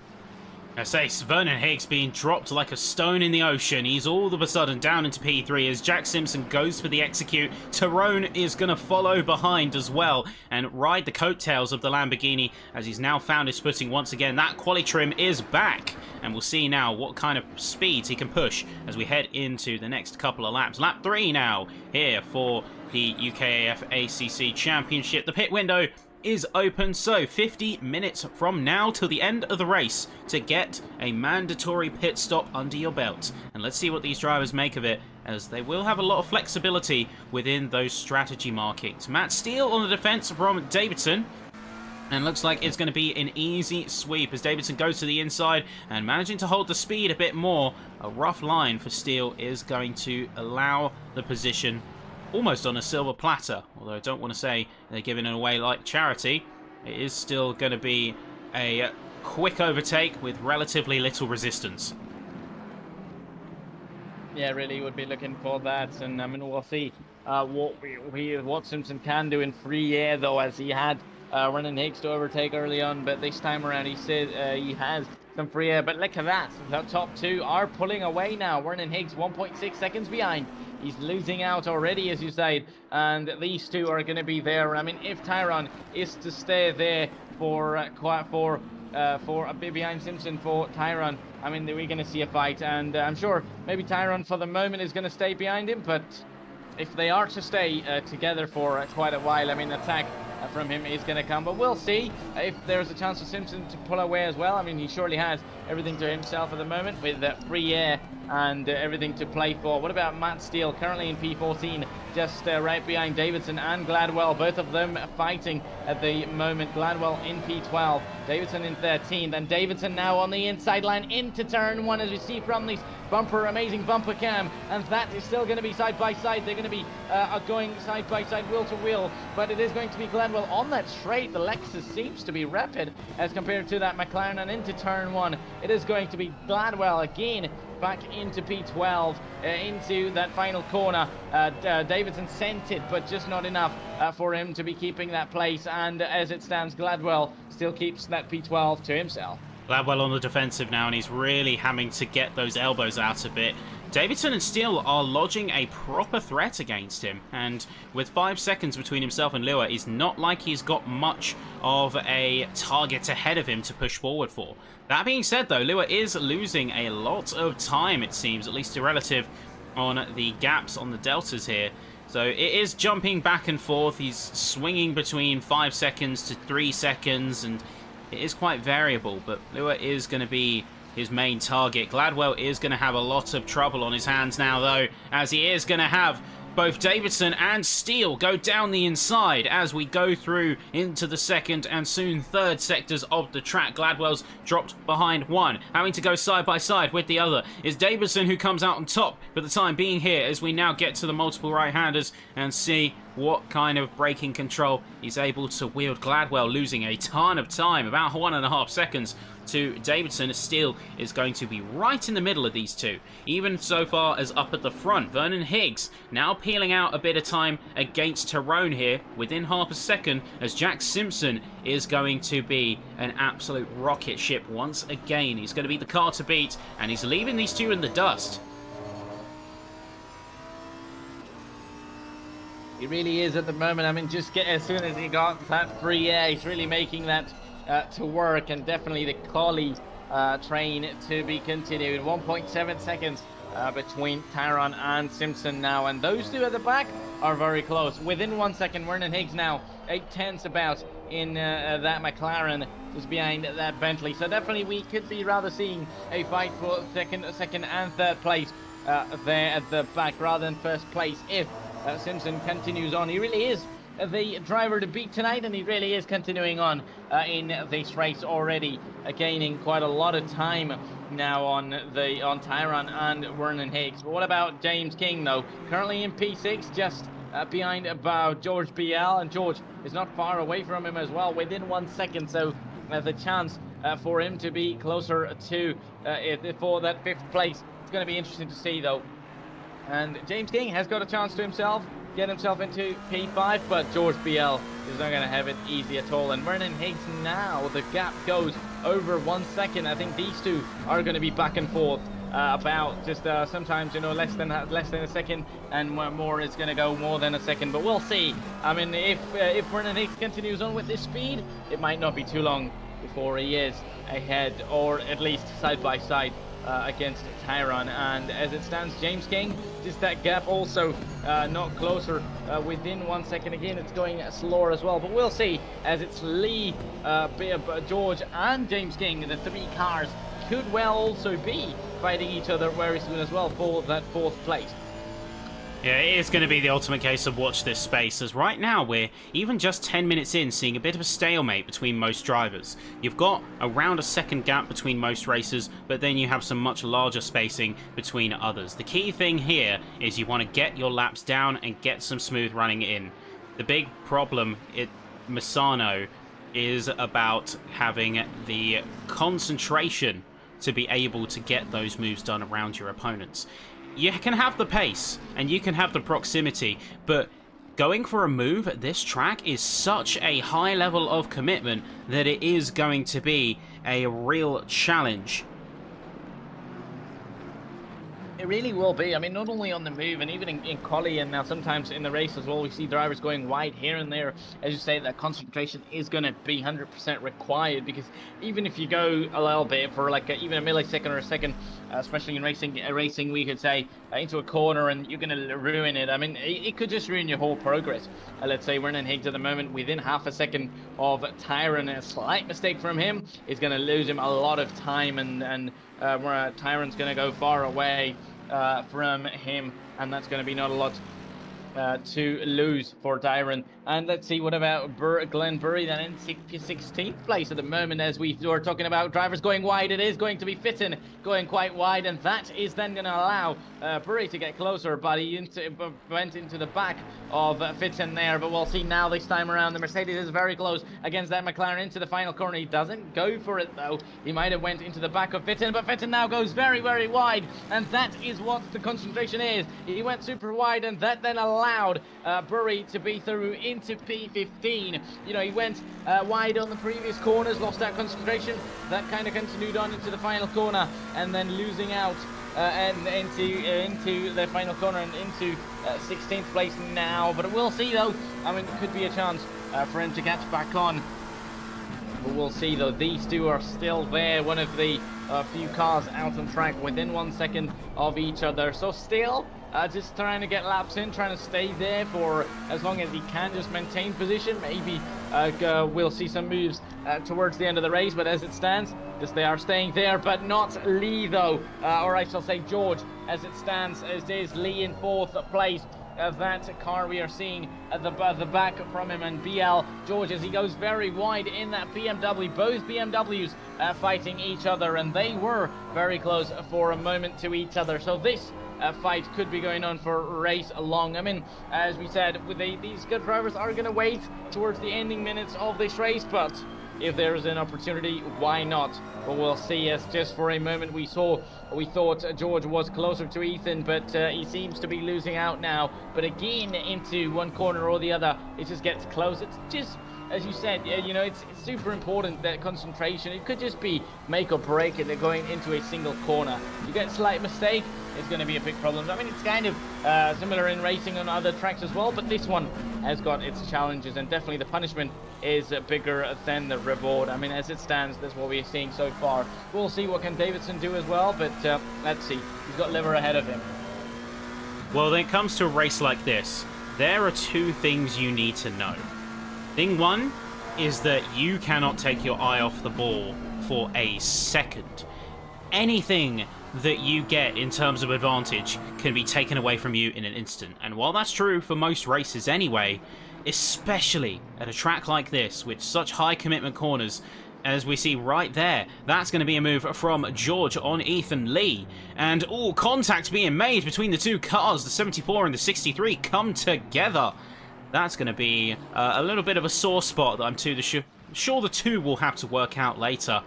I say, Vernon Higgs being dropped like a stone in the ocean. He's all of a sudden down into P3 as Jack Simpson goes for the execute. Tyrone is going to follow behind as well and ride the coattails of the Lamborghini as he's now found his footing once again. That quali trim is back, and we'll see now what kind of speeds he can push as we head into the next couple of laps. Lap 3 now here for the UKAF ACC Championship. The pit window is open, so 50 minutes from now till the end of the race to get a mandatory pit stop under your belt. And let's see what these drivers make of it, as they will have a lot of flexibility within those strategy markings. Matt Steele on the defense from Davidson, and looks like it's going to be an easy sweep as Davidson goes to the inside and managing to hold the speed a bit more. A rough line for Steele is going to allow the position almost on a silver platter, although I don't want to say they're giving it away like charity. It is still going to be a quick overtake with relatively little resistance. Yeah, really would be looking for that, and I mean, we'll see what Simpson can do in free air, though, as he had Vernon Higgs to overtake early on, but this time around he said he has some free air. But look at that, the top 2 are pulling away now. Vernon Higgs 1.6 seconds behind. He's losing out already, as you said, and these 2 are going to be there. I mean, if Tyrone is to stay there for a bit behind Simpson for Tyrone, I mean, we're going to see a fight, and I'm sure maybe Tyrone for the moment is going to stay behind him, but if they are to stay together for quite a while, I mean, attack from him is going to come. But we'll see if there's a chance for Simpson to pull away as well. I mean, he surely has everything to himself at the moment with free air and everything to play for. What about Matt Steele, currently in P14, just right behind Davidson and Gladwell, both of them fighting at the moment. Gladwell in P12, Davidson in 13th, and Davidson now on the inside line into turn 1 as we see from this amazing bumper cam, and that is still going to be side by side. They're going to be going side by side, wheel to wheel, but it is going to be Gladwell on that straight. The Lexus seems to be rapid as compared to that McLaren, and into turn 1 it is going to be Gladwell again back into P12, into that final corner. Davidson sent it, but just not enough for him to be keeping that place, and as it stands, Gladwell still keeps that P12 to himself. Gladwell on the defensive now, and he's really having to get those elbows out a bit. Davidson and Steele are lodging a proper threat against him, and with 5 seconds between himself and Lua, it's not like he's got much of a target ahead of him to push forward for. That being said, though, Lua is losing a lot of time, it seems, at least relative on the gaps on the deltas here. So it is jumping back and forth. He's swinging between 5 seconds to 3 seconds, and it is quite variable, but Lua is going to be his main target. Gladwell is going to have a lot of trouble on his hands now, though, as he is going to have both Davidson and Steele go down the inside as we go through into the second and soon third sectors of the track. Gladwell's dropped behind one. Having to go side by side with the other is Davidson, who comes out on top for the time being here as we now get to the multiple right-handers and see what kind of braking control he's able to wield. Gladwell losing a ton of time, about 1.5 seconds to Davidson. Steele is going to be right in the middle of these two, even so far as up at the front. Vernon Higgs now peeling out a bit of time against Tyrone here within half a second, as Jack Simpson is going to be an absolute rocket ship once again. He's going to be the car to beat, and he's leaving these two in the dust. He really is at the moment. I mean, as soon as he got that free air, he's really making that to work, and definitely the Collie train to be continued. 1.7 seconds between Tyrone and Simpson now, and those two at the back are very close. Within 1 second, Vernon Higgs now 8/10 about in that McLaren, just behind that Bentley. So definitely we could be rather seeing a fight for second and third place there at the back rather than first place if Simpson continues on. He really is the driver to beat tonight, and he really is continuing on in this race already, gaining quite a lot of time now on Tyrone and Vernon Higgs. But what about James King, though? Currently in P6, just behind about George BL, and George is not far away from him as well, within 1 second. So the chance for him to be closer to for that fifth place, it's going to be interesting to see, though. And James King has got a chance to get himself into P5, but George BL is not going to have it easy at all. And Vernon Higgs now, the gap goes over 1 second. I think these two are going to be back and forth about just sometimes, you know, less than a second, and more is going to go more than a second. But we'll see. I mean, if Vernon Higgs continues on with this speed, it might not be too long before he is ahead, or at least side by side against Tyrone. And as it stands, James King, just that gap also not closer within 1 second. Again, it's going slower as well, but we'll see, as it's Lee, George and James King. The three cars could well also be fighting each other very soon as well for that fourth place. Yeah, it is going to be the ultimate case of watch this space, as right now we're even just 10 minutes in seeing a bit of a stalemate between most drivers. You've got around a second gap between most racers, but then you have some much larger spacing between others. The key thing here is you want to get your laps down and get some smooth running in. The big problem at Misano is about having the concentration to be able to get those moves done around your opponents. You can have the pace and you can have the proximity, but going for a move at this track is such a high level of commitment that it is going to be a real challenge. It really will be. I mean, not only on the move, and even in quali, and now sometimes in the race as well, we see drivers going wide here and there. As you say, that concentration is going to be 100% required, because even if you go a little bit for like even a millisecond or a second, especially in racing, we could say into a corner, and you're going to ruin it. I mean, it could just ruin your whole progress. Let's say Vernon Higgs at the moment, within half a second of Tyrone, a slight mistake from him is going to lose him a lot of time, and Tyrone's going to go far away from him, and that's going to be not a lot to lose for Dyron. And let's see, what about Glenn Burry then in 16th place at the moment, as we were talking about drivers going wide. It is going to be Fitton going quite wide, and that is then going to allow Burry to get closer, but he went into the back of Fitton there. But we'll see now this time around. The Mercedes is very close against that McLaren into the final corner. He doesn't go for it though. He might have went into the back of Fitton, but Fitton now goes very, very wide, and that is what the concentration is. He went super wide, and that then allowed Burry to be through into P15. You know, he went wide on the previous corners, lost that concentration. That kind of continued on into the final corner, and then losing out and into the final corner and into 16th place now. But we'll see though. I mean, it could be a chance for him to catch back on. But we'll see though. These two are still there. One of the few cars out on track within 1 second of each other. So still just trying to get laps in, trying to stay there for as long as he can, just maintain position. Maybe we'll see some moves towards the end of the race, but as it stands, just they are staying there, but not Lee though, or I shall say George. As it stands, as is Lee in 4th place. That car we are seeing at the back from him, and BL George, as he goes very wide in that BMW. Both BMWs fighting each other, and they were very close for a moment to each other. So this fight could be going on for a race long. I mean, as we said, these good drivers are going to wait towards the ending minutes of this race, but if there is an opportunity, why not? But we'll see. As just for a moment we thought George was closer to Ethan, but he seems to be losing out now. But again, into one corner or the other, it just gets close. It's just, as you said, you know, it's super important, that concentration. It could just be make or break it. They're going into a single corner. You get a slight mistake, it's going to be a big problem. I mean, it's kind of similar in racing on other tracks as well, but this one has got its challenges, and definitely the punishment is bigger than the reward. I mean, as it stands, that's what we're seeing so far. We'll see what can Davidson do as well, but let's see. He's got Liver ahead of him. Well, when it comes to a race like this, there are two things you need to know. Thing one is that you cannot take your eye off the ball for a second. Anything that you get in terms of advantage can be taken away from you in an instant. And while that's true for most races anyway, especially at a track like this with such high commitment corners, as we see right there, that's going to be a move from George on Ethan Lee. And all contact being made between the two cars. The 74 and the 63 come together. That's going to be a little bit of a sore spot that I'm sure the two will have to work out later.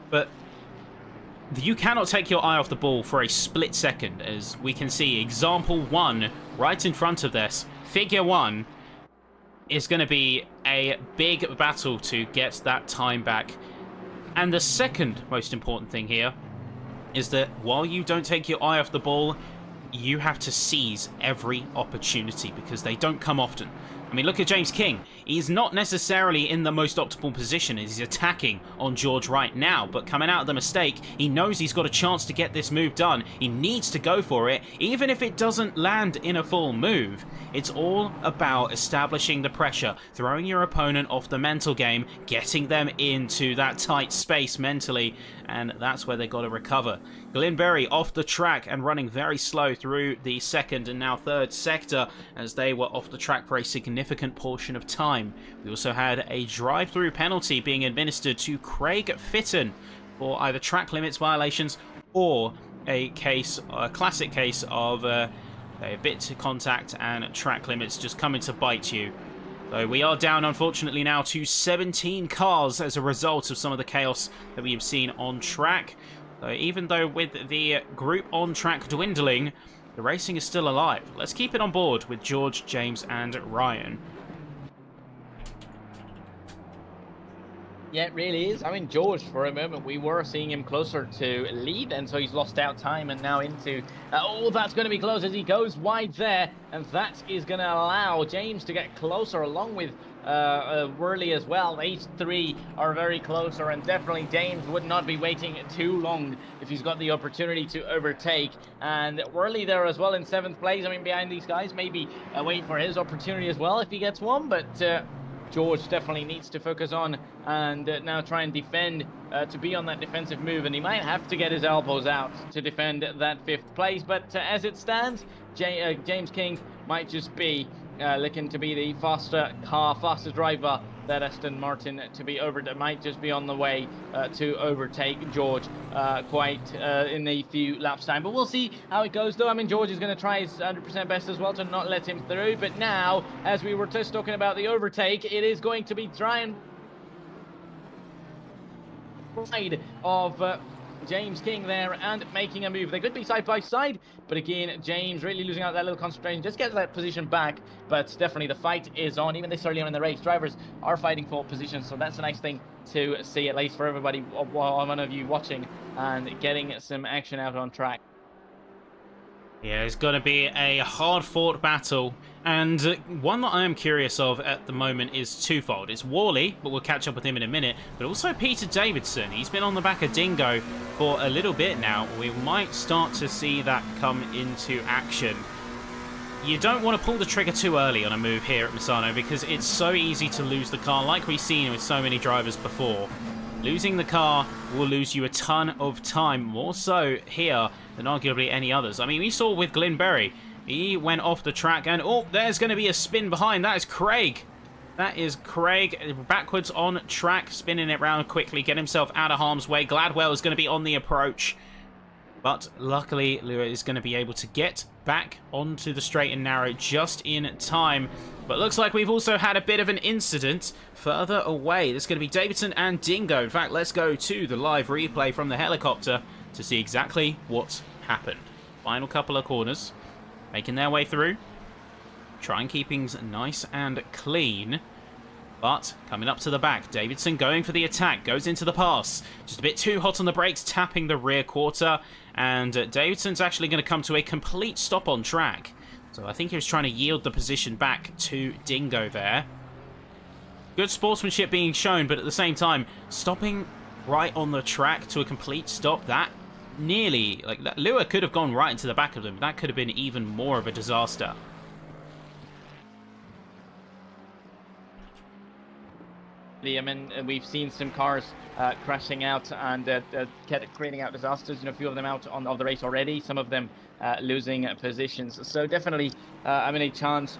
But you cannot take your eye off the ball for a split second, as we can see example 1 right in front of this. Figure 1 is going to be a big battle to get that time back. And the second most important thing here is that while you don't take your eye off the ball, you have to seize every opportunity, because they don't come often. I mean, look at James King. He's not necessarily in the most optimal position as he's attacking on George right now, but coming out of the mistake, he knows he's got a chance to get this move done. He needs to go for it, even if it doesn't land in a full move. It's all about establishing the pressure, throwing your opponent off the mental game, getting them into that tight space mentally, and that's where they got to recover. Glenn Burry off the track and running very slow through the second and now third sector, as they were off the track for a significant portion of time. We also had a drive-through penalty being administered to Craig Fitton for either track limits violations or a classic case of a bit of contact and track limits just coming to bite you. So we are down, unfortunately, now to 17 cars as a result of some of the chaos that we have seen on track. So even though with the group on track dwindling, the racing is still alive. Let's keep it on board with George, James, and Ryan. Yeah, it really is. I mean, George, for a moment, we were seeing him closer to lead, and so he's lost out time, and now into... that's going to be close as he goes wide there, and that is going to allow James to get closer, along with Worley as well. These three are very closer, and definitely James would not be waiting too long if he's got the opportunity to overtake. And Worley there as well in 7th place. I mean, behind these guys, maybe wait for his opportunity as well if he gets one, but... George definitely needs to focus on and now try and defend, to be on that defensive move, and he might have to get his elbows out to defend that 5th place. But as it stands, James King might just be looking to be the faster car, faster driver that Aston Martin to be over. That might just be on the way to overtake George quite in a few laps time. But we'll see how it goes, though. I mean, George is going to try his 100% best as well to not let him through. But now, as we were just talking about the overtake, it is going to be trying side of James King there and making a move. They could be side by side, but again, James really losing out that little concentration. Just gets that position back, but definitely the fight is on. Even this early on in the race, drivers are fighting for position, so that's a nice thing to see, at least for everybody, one of you watching and getting some action out on track. Yeah, it's going to be a hard-fought battle, and one that I am curious of at the moment is twofold. It's Worley, but we'll catch up with him in a minute, but also Peter Davidson. He's been on the back of Dingo for a little bit now. We might start to see that come into action. You don't want to pull the trigger too early on a move here at Misano, because it's so easy to lose the car, like we've seen with so many drivers before. Losing the car will lose you a ton of time, more so here than arguably any others. I mean, we saw with Glenn Berry, he went off the track and, oh, there's going to be a spin behind. That is Craig. That is Craig backwards on track, spinning it round quickly, get himself out of harm's way. Gladwell is going to be on the approach, but luckily Lua is going to be able to get back onto the straight and narrow just in time. But looks like we've also had a bit of an incident further away. There's going to be Davidson and Dingo. In fact, let's go to the live replay from the helicopter to see exactly what happened. Final couple of corners, making their way through. Trying keeping nice and clean. But coming up to the back, Davidson going for the attack, goes into the pass. Just a bit too hot on the brakes, tapping the rear quarter. And Davidson's actually going to come to a complete stop on track. So I think he was trying to yield the position back to Dingo there. Good sportsmanship being shown, but at the same time, stopping right on the track to a complete stop, that nearly, like, that Lua could have gone right into the back of them. That could have been even more of a disaster. I mean, we've seen some cars crashing out and creating out disasters. You know, a few of them out of the race already. Some of them losing positions. So definitely, I mean, a chance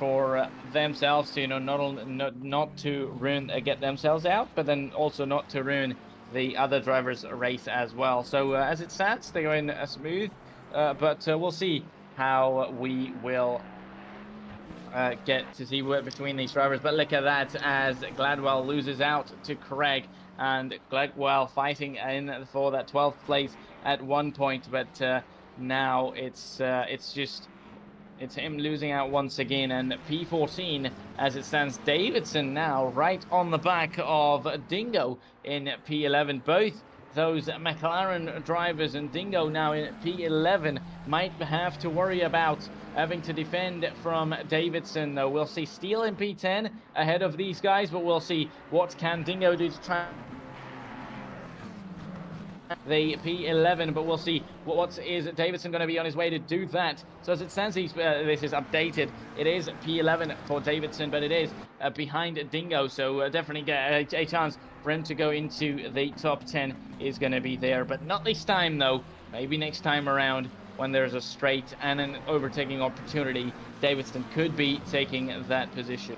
for themselves to, you know, not to ruin, get themselves out, but then also not to ruin the other drivers' race as well. So as it stands, they're going smooth, but we'll see how we will get to see what between these drivers. But look at that, as Gladwell loses out to Craig, and Gladwell fighting in for that 12th place at one point, but now it's him losing out once again. And P14, as it stands, Davidson now right on the back of Dingo in P11. Both those McLaren drivers, and Dingo now in P11 might have to worry about having to defend from Davidson, though. We'll see Steele in P10 ahead of these guys, but we'll see what can Dingo do to try the P11, but we'll see what is Davidson going to be on his way to do that. So as it stands, this is updated. It is P11 for Davidson, but it is behind Dingo, so definitely get a chance for him to go into the top 10 is going to be there, but not this time though. Maybe next time around, when there's a straight and an overtaking opportunity, Davidson could be taking that position.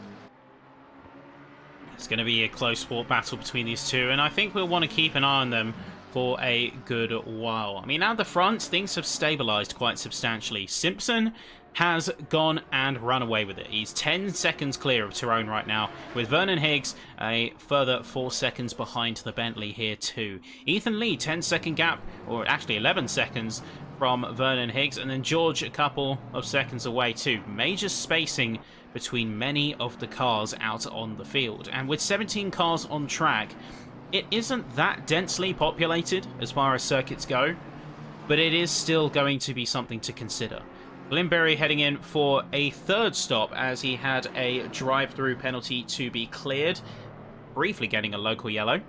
It's going to be a close sport battle between these two, and I think we'll want to keep an eye on them for a good while. I mean, at the front, things have stabilized quite substantially. Simpson has gone and run away with it. He's 10 seconds clear of Tyrone right now, with Vernon Higgs a further 4 seconds behind the Bentley here too. Ethan Lee, 10-second gap, or actually 11 seconds from Vernon Higgs, and then George a couple of seconds away too. Major spacing between many of the cars out on the field. And with 17 cars on track, it isn't that densely populated as far as circuits go, but it is still going to be something to consider. Glenberry heading in for a third stop, as he had a drive-through penalty to be cleared, briefly getting a local yellow.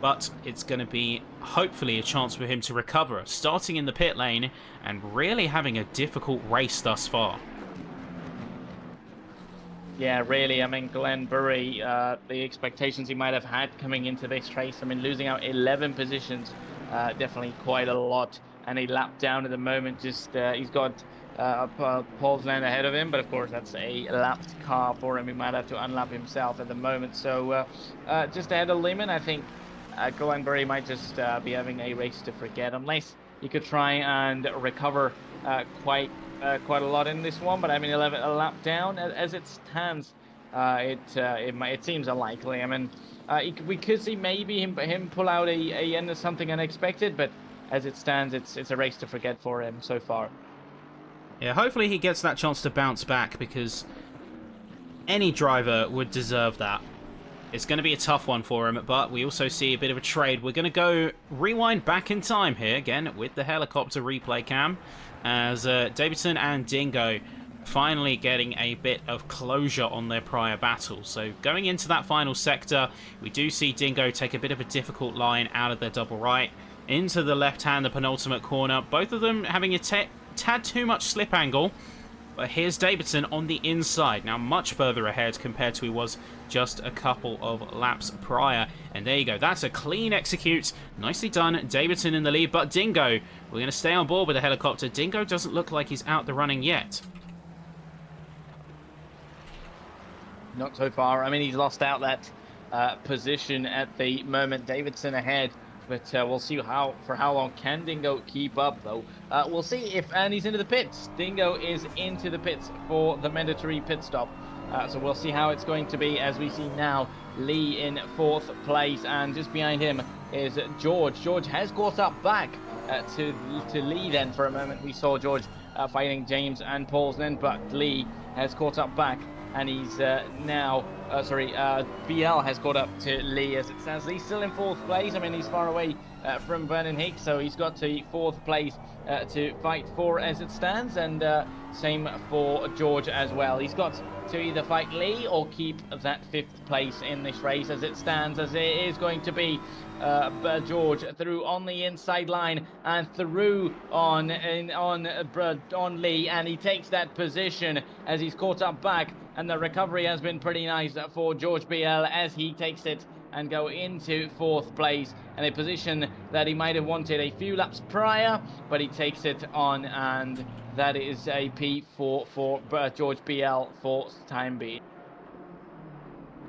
But it's going to be hopefully a chance for him to recover, starting in the pit lane and really having a difficult race thus far. Yeah, really. I mean, Glenberry, the expectations he might have had coming into this race, I mean, losing out 11 positions, definitely quite a lot. And a lap down at the moment, just he's got Paul's land ahead of him, but of course that's a lapped car for him. He might have to unlap himself at the moment. So just ahead of Lehman, I think Glenbury might just be having a race to forget, unless he could try and recover quite a lot in this one. But I mean, 11 a lap down as it stands. It seems unlikely. I mean, we could see maybe him pull out a something unexpected, but as it stands, it's a race to forget for him so far. Yeah, hopefully he gets that chance to bounce back, because any driver would deserve that. It's going to be a tough one for him, but we also see a bit of a trade. We're going to go rewind back in time here, again, with the helicopter replay cam, as Davidson and Dingo finally getting a bit of closure on their prior battle. So going into that final sector, we do see Dingo take a bit of a difficult line out of their double right, into the left-hand, the penultimate corner. Both of them having a tad too much slip angle, but here's Davidson on the inside, now much further ahead compared to he was just a couple of laps prior. And there you go, that's a clean execute, nicely done. Davidson in the lead, but Dingo, we're going to stay on board with the helicopter. Dingo doesn't look like he's out the running yet. Not so far. I mean, he's lost out that position at the moment. Davidson ahead. But we'll see for how long can Dingo keep up, though. We'll see if, and he's into the pits. Dingo is into the pits for the mandatory pit stop. So we'll see how it's going to be, as we see now Lee in 4th place, and just behind him is George. George has caught up back to Lee. Then for a moment we saw George fighting James and Paul's then, but Lee has caught up back, and he's now BL has caught up to Lee as it stands. Lee's still in 4th place. I mean, he's far away from Vernon Hicks, so he's got to 4th place to fight for as it stands, and same for George as well. He's got to either fight Lee or keep that 5th place in this race as it stands, as it is going to be George through on the inside line and through on Lee, and he takes that position as he's caught up back, and the recovery has been pretty nice for George BL as he takes it and go into 4th place, and a position that he might have wanted a few laps prior, but he takes it on, and that is a P4 for George BL for time being.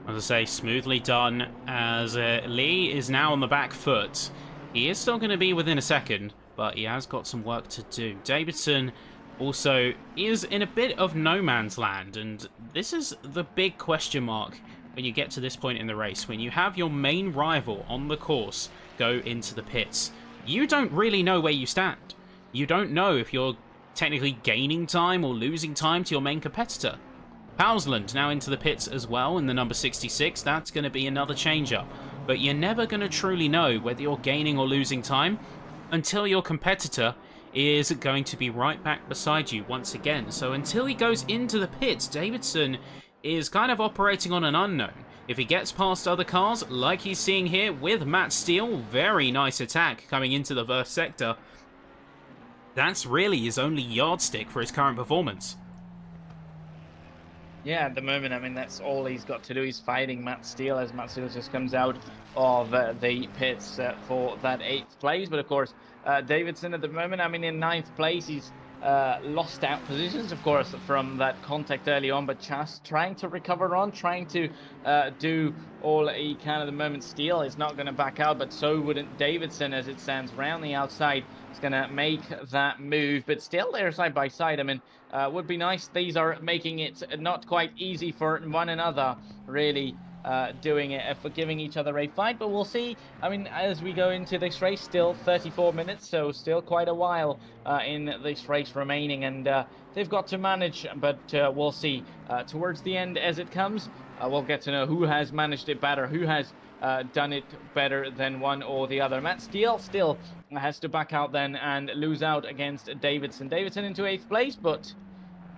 As I say, smoothly done, as Lee is now on the back foot. He is still going to be within a second, but he has got some work to do. Davidson also is in a bit of no man's land, and this is the big question mark when you get to this point in the race. When you have your main rival on the course go into the pits, you don't really know where you stand. You don't know if you're technically gaining time or losing time to your main competitor. Pausland now into the pits as well in the number 66. That's going to be another change-up. But you're never going to truly know whether you're gaining or losing time until your competitor is going to be right back beside you once again. So until he goes into the pits, Davidson is kind of operating on an unknown. If he gets past other cars, like he's seeing here with Matt Steele, very nice attack coming into the first sector. That's really his only yardstick for his current performance. Yeah, at the moment, I mean, that's all he's got to do. He's fighting Matt Steele as Matt Steele just comes out of the pits for that 8th place. But of course, Davidson at the moment, I mean, in 9th place, he's lost out positions, of course, from that contact early on, but just trying to recover on, trying to do all he can at the moment. Steele is not going to back out, but so wouldn't Davidson as it stands round the outside. He's going to make that move, but still they're side by side. I mean, would be nice. These are making it not quite easy for one another, really. Doing it for giving each other a fight, but we'll see. I mean, as we go into this race, still 34 minutes, so still quite a while in this race remaining, and they've got to manage, but we'll see towards the end as it comes. We'll get to know who has managed it better, who has done it better than one or the other. Matt Steele still has to back out then and lose out against Davidson. Davidson into 8th place, but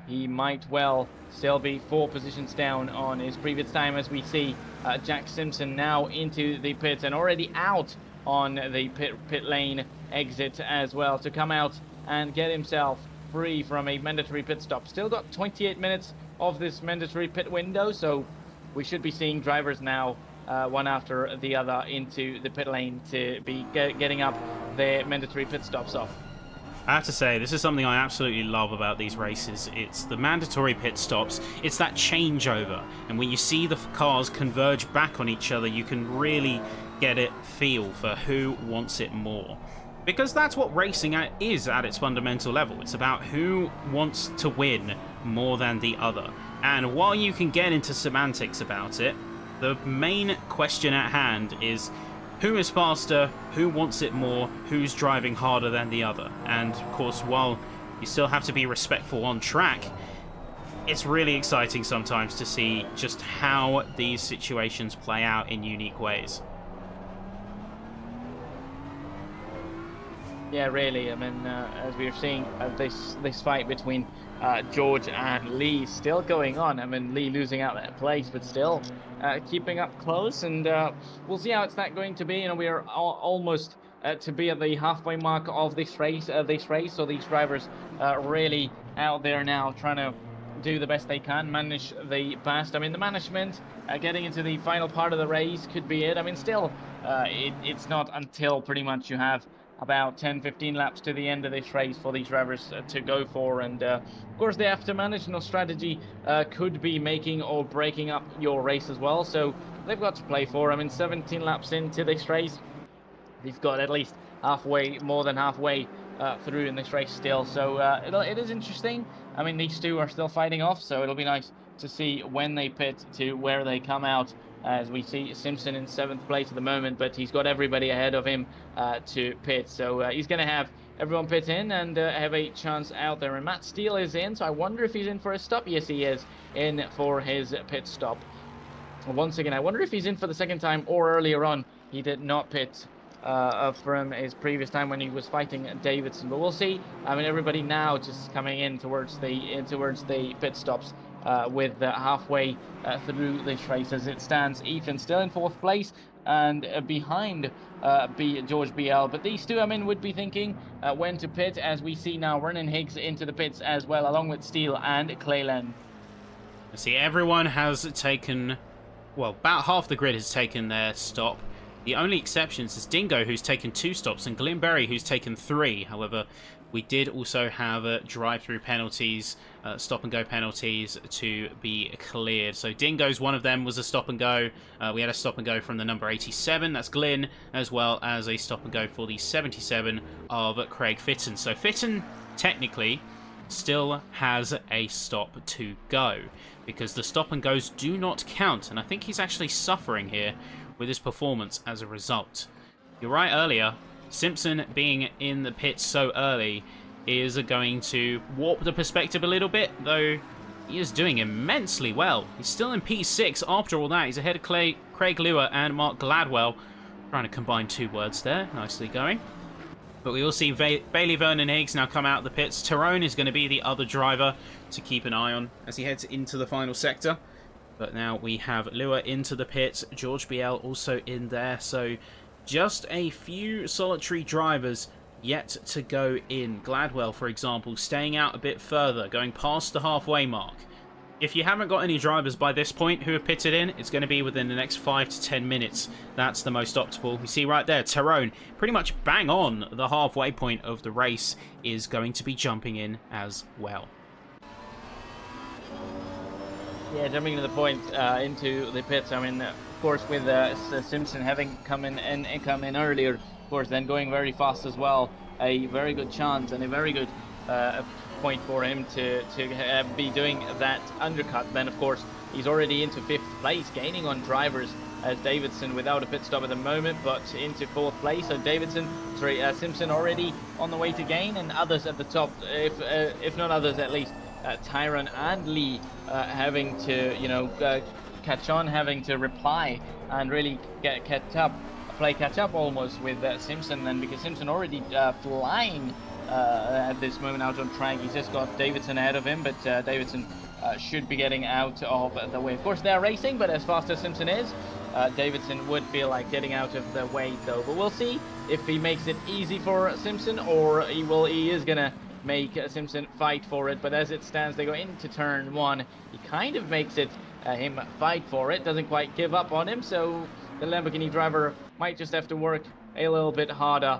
he might well still be 4 positions down on his previous time, as we see Jack Simpson now into the pits and already out on the pit lane exit as well to come out and get himself free from a mandatory pit stop. Still got 28 minutes of this mandatory pit window, so we should be seeing drivers now one after the other into the pit lane to be getting up their mandatory pit stops off. I have to say, this is something I absolutely love about these races. It's the mandatory pit stops. It's that changeover. And when you see the cars converge back on each other, you can really get a feel for who wants it more. Because that's what racing is at its fundamental level. It's about who wants to win more than the other. And while you can get into semantics about it, the main question at hand is who is faster, who wants it more, who's driving harder than the other. And of course, while you still have to be respectful on track, it's really exciting sometimes to see just how these situations play out in unique ways. Yeah, really. I mean, as we are seeing, this fight between George and Lee still going on. I mean, Lee losing out that place, but still keeping up close. And we'll see how it's that going to be. You know, we are almost to be at the halfway mark of this race. So these drivers really out there now trying to do the best they can, manage the best. I mean, the management getting into the final part of the race could be it. I mean, still, it's not until pretty much you have about 10-15 laps to the end of this race for these drivers to go for, and of course they have to manage. No strategy could be making or breaking up your race as well, so they've got to play for. I mean, 17 laps into this race, they've got at least more than halfway through in this race still, so it is interesting. I mean, these two are still fighting off, so it'll be nice to see when they pit to where they come out. As we see Simpson in 7th place at the moment, but he's got everybody ahead of him to pit. So he's going to have everyone pit in and have a chance out there. And Matt Steele is in, so I wonder if he's in for a stop. Yes, he is in for his pit stop. Once again, I wonder if he's in for the second time, or earlier on he did not pit from his previous time when he was fighting Davidson. But we'll see. I mean, everybody now just coming in towards the pit stops. With halfway through this race as it stands. Ethan still in 4th place and behind George BL. But these two, I mean, would be thinking when to pit, as we see now Vernon Higgs into the pits as well, along with Steele and Clayland. See, everyone has taken, well, about half the grid has taken their stop. The only exceptions is Dingo, who's taken 2 stops, and Glenberry, who's taken 3. However, we did also have drive-through penalties, stop-and-go penalties to be cleared. So Dingo's one of them was a stop-and-go. We had a stop-and-go from the number 87, that's Glyn, as well as a stop-and-go for the 77 of Craig Fitton. So Fitton, technically, still has a stop to go, because the stop-and-goes do not count, and I think he's actually suffering here with his performance as a result. You're right earlier. Simpson being in the pits so early is going to warp the perspective a little bit, though he is doing immensely well. He's still in P6 after all that. He's ahead of Craig Lewer and Mark Gladwell. Trying to combine 2 words there. Nicely going. But we will see Bailey Vernon Higgs now come out of the pits. Tyrone is going to be the other driver to keep an eye on as he heads into the final sector. But now we have Lewer into the pits. George BL also in there. So just a few solitary drivers yet to go in. Gladwell, for example, staying out a bit further, going past the halfway mark. If you haven't got any drivers by this point who have pitted in, it's going to be within the next 5 to 10 minutes. That's the most optimal. You see right there, Tyrone, pretty much bang on the halfway point of the race, is going to be jumping in as well. Yeah, jumping to the point into the pits. I mean, of course, with Simpson having come in earlier, of course, then going very fast as well. A very good chance and a very good point for him to be doing that undercut. Then, of course, he's already into 5th place, gaining on drivers as Davidson without a pit stop at the moment, but into 4th place. So Simpson already on the way to gain, and others at the top, if not others, at least Tyron and Lee having to, catch on, having to reply and really play catch up almost with Simpson then, because Simpson already flying at this moment out on track. He's just got Davidson ahead of him, but Davidson should be getting out of the way. Of course, they're racing, but as fast as Simpson is, Davidson would feel like getting out of the way though. But we'll see if he makes it easy for Simpson, or he is gonna make Simpson fight for it. But as it stands, they go into turn 1. He kind of makes it him fight for it, doesn't quite give up on him, so the Lamborghini driver Might just have to work a little bit harder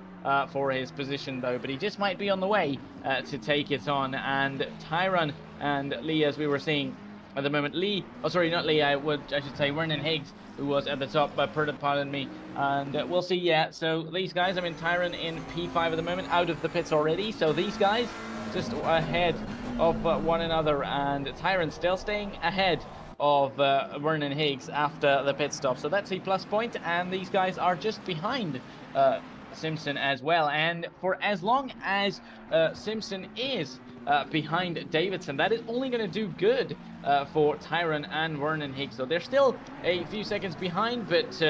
for his position though, but he just might be on the way to take it on. And Tyron and Lee, as we were seeing at the moment, Lee, oh sorry, not Lee, I should say Vernon Higgs, who was at the top, pardon me, and we'll see. Yeah, so these guys, I mean, Tyron in P5 at the moment, out of the pits already, so these guys just ahead of one another, and Tyron still staying ahead of Vernon Higgs after the pit stop, so that's a plus point. And these guys are just behind Simpson as well, and for as long as Simpson is behind Davidson, that is only going to do good for Tyron and Vernon Higgs. So they're still a few seconds behind, but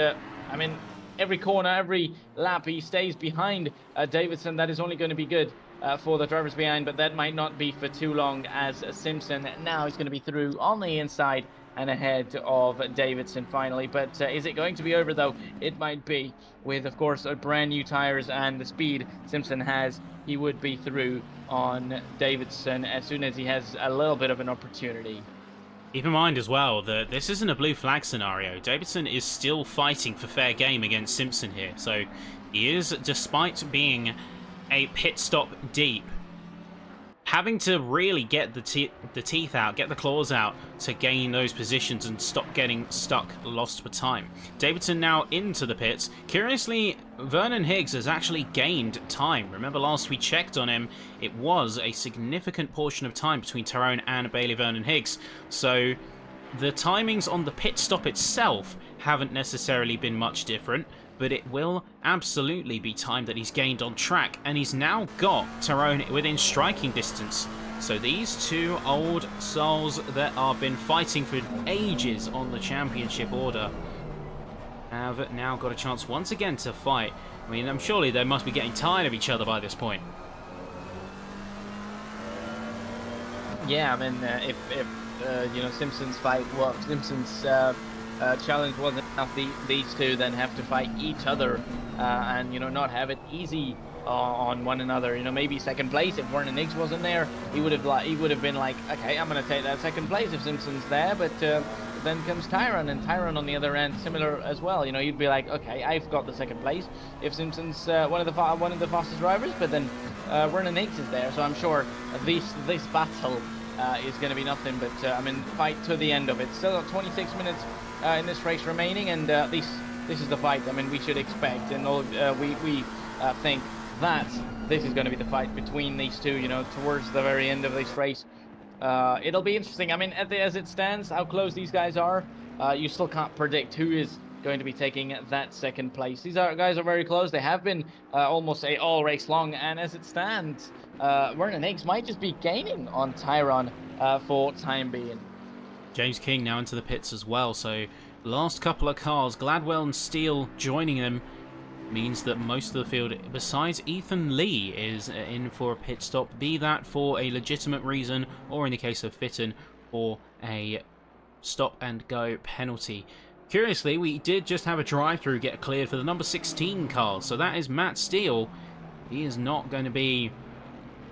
I mean, every corner, every lap he stays behind Davidson, that is only going to be good for the drivers behind, but that might not be for too long, as Simpson now is going to be through on the inside and ahead of Davidson finally. But is it going to be over though? It might be, with of course brand new tires and the speed Simpson has. He would be through on Davidson as soon as he has a little bit of an opportunity. Keep in mind as well that this isn't a blue flag scenario. Davidson is still fighting for fair game against Simpson here, so he is, despite being a pit stop deep, having to really get the teeth out, get the claws out to gain those positions and stop getting stuck, lost for time. Davidson now into the pits. Curiously, Vernon Higgs has actually gained time. Remember last we checked on him, it was a significant portion of time between Tyrone and Bailey Vernon Higgs. So the timings on the pit stop itself haven't necessarily been much different, but it will absolutely be time that he's gained on track, and he's now got Tyrone within striking distance. So these two old souls that have been fighting for ages on the championship order have now got a chance once again to fight. I mean, surely they must be getting tired of each other by this point. Yeah, I mean, if you know, Simpson's fight, well, Simpson's challenge wasn't enough, these two then have to fight each other and, you know, not have it easy on one another. You know, maybe second place if Vernon Higgs wasn't there, he would have been like, okay, I'm going to take that second place if Simpson's there. But then comes Tyron, and Tyron on the other end, similar as well. You know, you'd be like, okay, I've got the second place if Simpson's one of the fastest drivers, but then Vernon Higgs is there, so I'm sure this battle is going to be nothing but I mean, fight to the end of it. Still got 26 minutes in this race remaining, and this is the fight, I mean, we should expect, and all, we think that this is going to be the fight between these two, you know, towards the very end of this race. It'll be interesting. I mean, as it stands, how close these guys are, you still can't predict who is going to be taking that second place. These guys are very close. They have been almost all race long, and as it stands, Vernon Higgs might just be gaining on Tyron for time being. James King now into the pits as well, so last couple of cars, Gladwell and Steele joining them, means that most of the field, besides Ethan Lee, is in for a pit stop, be that for a legitimate reason, or in the case of Fitton, for a stop and go penalty. Curiously, we did just have a drive-through get cleared for the number 16 car, so that is Matt Steele. He is not going to be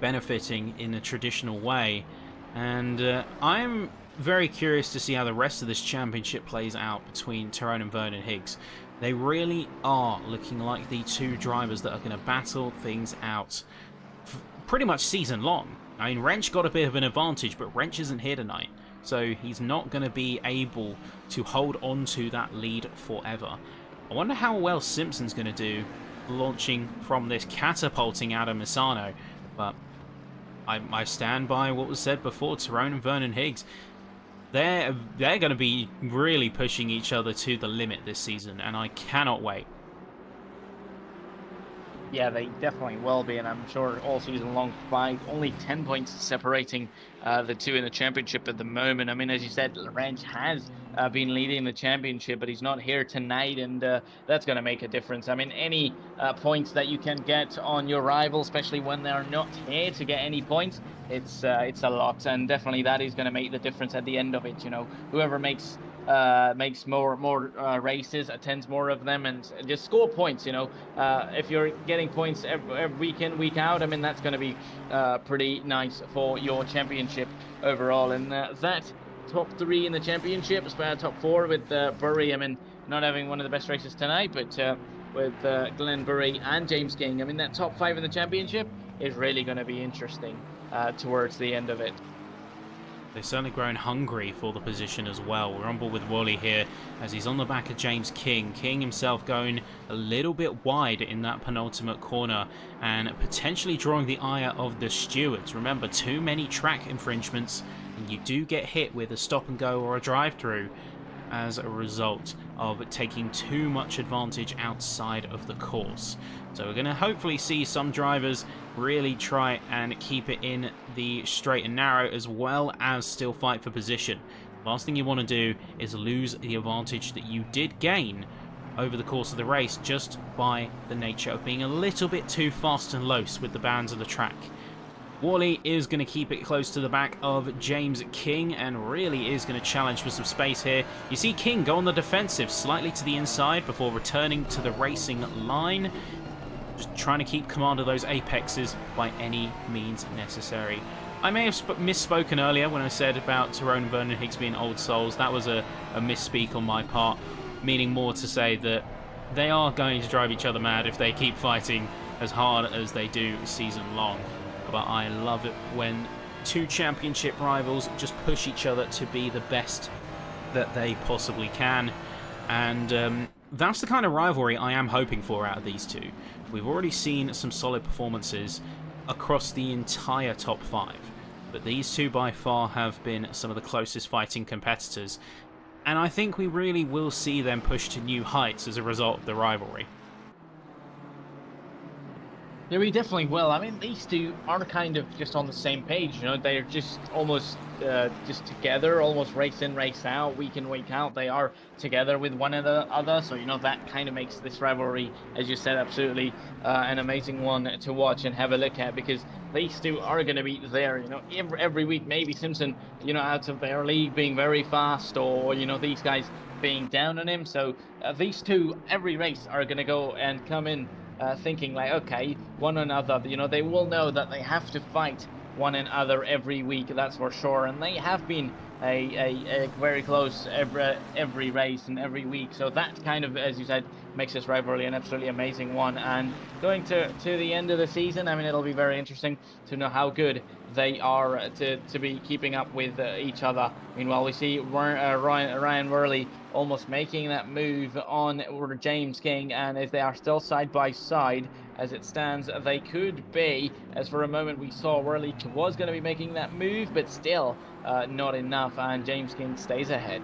benefiting in a traditional way, and I'm very curious to see how the rest of this championship plays out between Tyrone and Vernon Higgs. They really are looking like the two drivers that are going to battle things out pretty much season long. I mean, Wrench got a bit of an advantage, but Wrench isn't here tonight, so he's not going to be able to hold on to that lead forever. I wonder how well Simpson's going to do launching from this, catapulting out of Misano, but I stand by what was said before. Tyrone and Vernon Higgs, they're going to be really pushing each other to the limit this season, and I cannot wait. Yeah, they definitely will be, and I'm sure all season long fight. Only 10 points separating the two in the championship at the moment. I mean, as you said, Wrench has been leading the championship, but he's not here tonight, and that's going to make a difference. I mean, any points that you can get on your rival, especially when they're not here to get any points, it's a lot, and definitely that is going to make the difference at the end of it. You know, whoever makes more races, attends more of them, and just score points. You know, if you're getting points every week in, week out, I mean, that's going to be pretty nice for your championship overall. And that top three in the championship, top four with Bury, I mean, not having one of the best races tonight, but with Glenn Burry and James King. I mean, that top 5 in the championship is really going to be interesting towards the end of it. They've certainly grown hungry for the position as well. We're on board with Wally here as he's on the back of James King. King himself going a little bit wide in that penultimate corner and potentially drawing the ire of the stewards. Remember, too many track infringements and you do get hit with a stop and go or a drive-through as a result of taking too much advantage outside of the course. So we're going to hopefully see some drivers really try and keep it in the straight and narrow as well as still fight for position. Last thing you want to do is lose the advantage that you did gain over the course of the race just by the nature of being a little bit too fast and loose with the bands of the track. Wally is going to keep it close to the back of James King and really is going to challenge for some space here. You see King go on the defensive slightly to the inside before returning to the racing line. Just trying to keep command of those apexes by any means necessary. I may have misspoken earlier when I said about Tyrone and Vernon Higgs being old souls. That was a misspeak on my part, meaning more to say that they are going to drive each other mad if they keep fighting as hard as they do season long. But I love it when two championship rivals just push each other to be the best that they possibly can. And that's the kind of rivalry I am hoping for out of these two. We've already seen some solid performances across the entire top 5. But these two by far have been some of the closest fighting competitors. And I think we really will see them push to new heights as a result of the rivalry. Yeah, we definitely will. I mean, these two are kind of just on the same page, you know, they're just almost just together, almost race in, race out, week in, week out. They are together with one another, so, you know, that kind of makes this rivalry, as you said, absolutely an amazing one to watch and have a look at, because these two are going to be there, you know, every week. Maybe Simpson, you know, out of their league being very fast, or, you know, these guys being down on him. So these two, every race, are going to go and come in thinking like, okay, one another, you know, they will know that they have to fight one another every week, that's for sure. And they have been a very close every race and every week. So that kind of, as you said, makes this rivalry an absolutely amazing one. And going to the end of the season, I mean, it'll be very interesting to know how good they are to be keeping up with each other. Meanwhile, we see Ryan Worley almost making that move on James King, and as they are still side by side as it stands, they could be, as for a moment we saw Worley was going to be making that move, but still not enough, and James King stays ahead.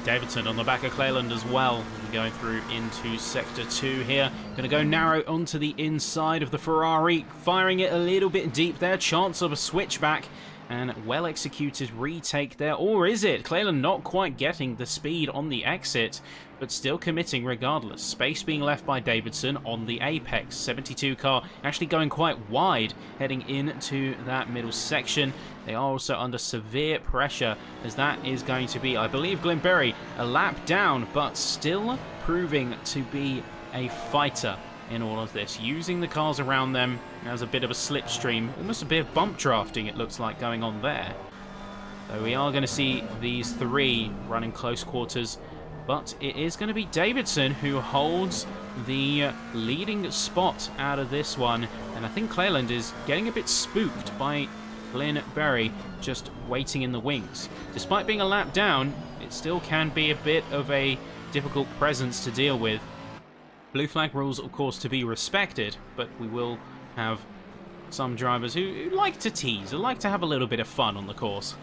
Davidson on the back of Cleland as well, going through into sector 2 here. Going to go narrow onto the inside of the Ferrari, firing it a little bit deep there. Chance of a switchback and well executed retake there. Or is it? Cleland not quite getting the speed on the exit, but still committing regardless. Space being left by Davidson on the apex. 72 car actually going quite wide heading into that middle section. They are also under severe pressure as that is going to be, I believe, Glenberry a lap down, but still proving to be a fighter in all of this, using the cars around them as a bit of a slipstream, almost a bit of bump drafting it looks like going on there. So we are going to see these three running close quarters, but it is going to be Davidson who holds the leading spot out of this one, and I think Cleland is getting a bit spooked by Glenn Berry just waiting in the wings. Despite being a lap down, it still can be a bit of a difficult presence to deal with. Blue flag rules, of course, to be respected, but we will have some drivers who like to tease, who like to have a little bit of fun on the course.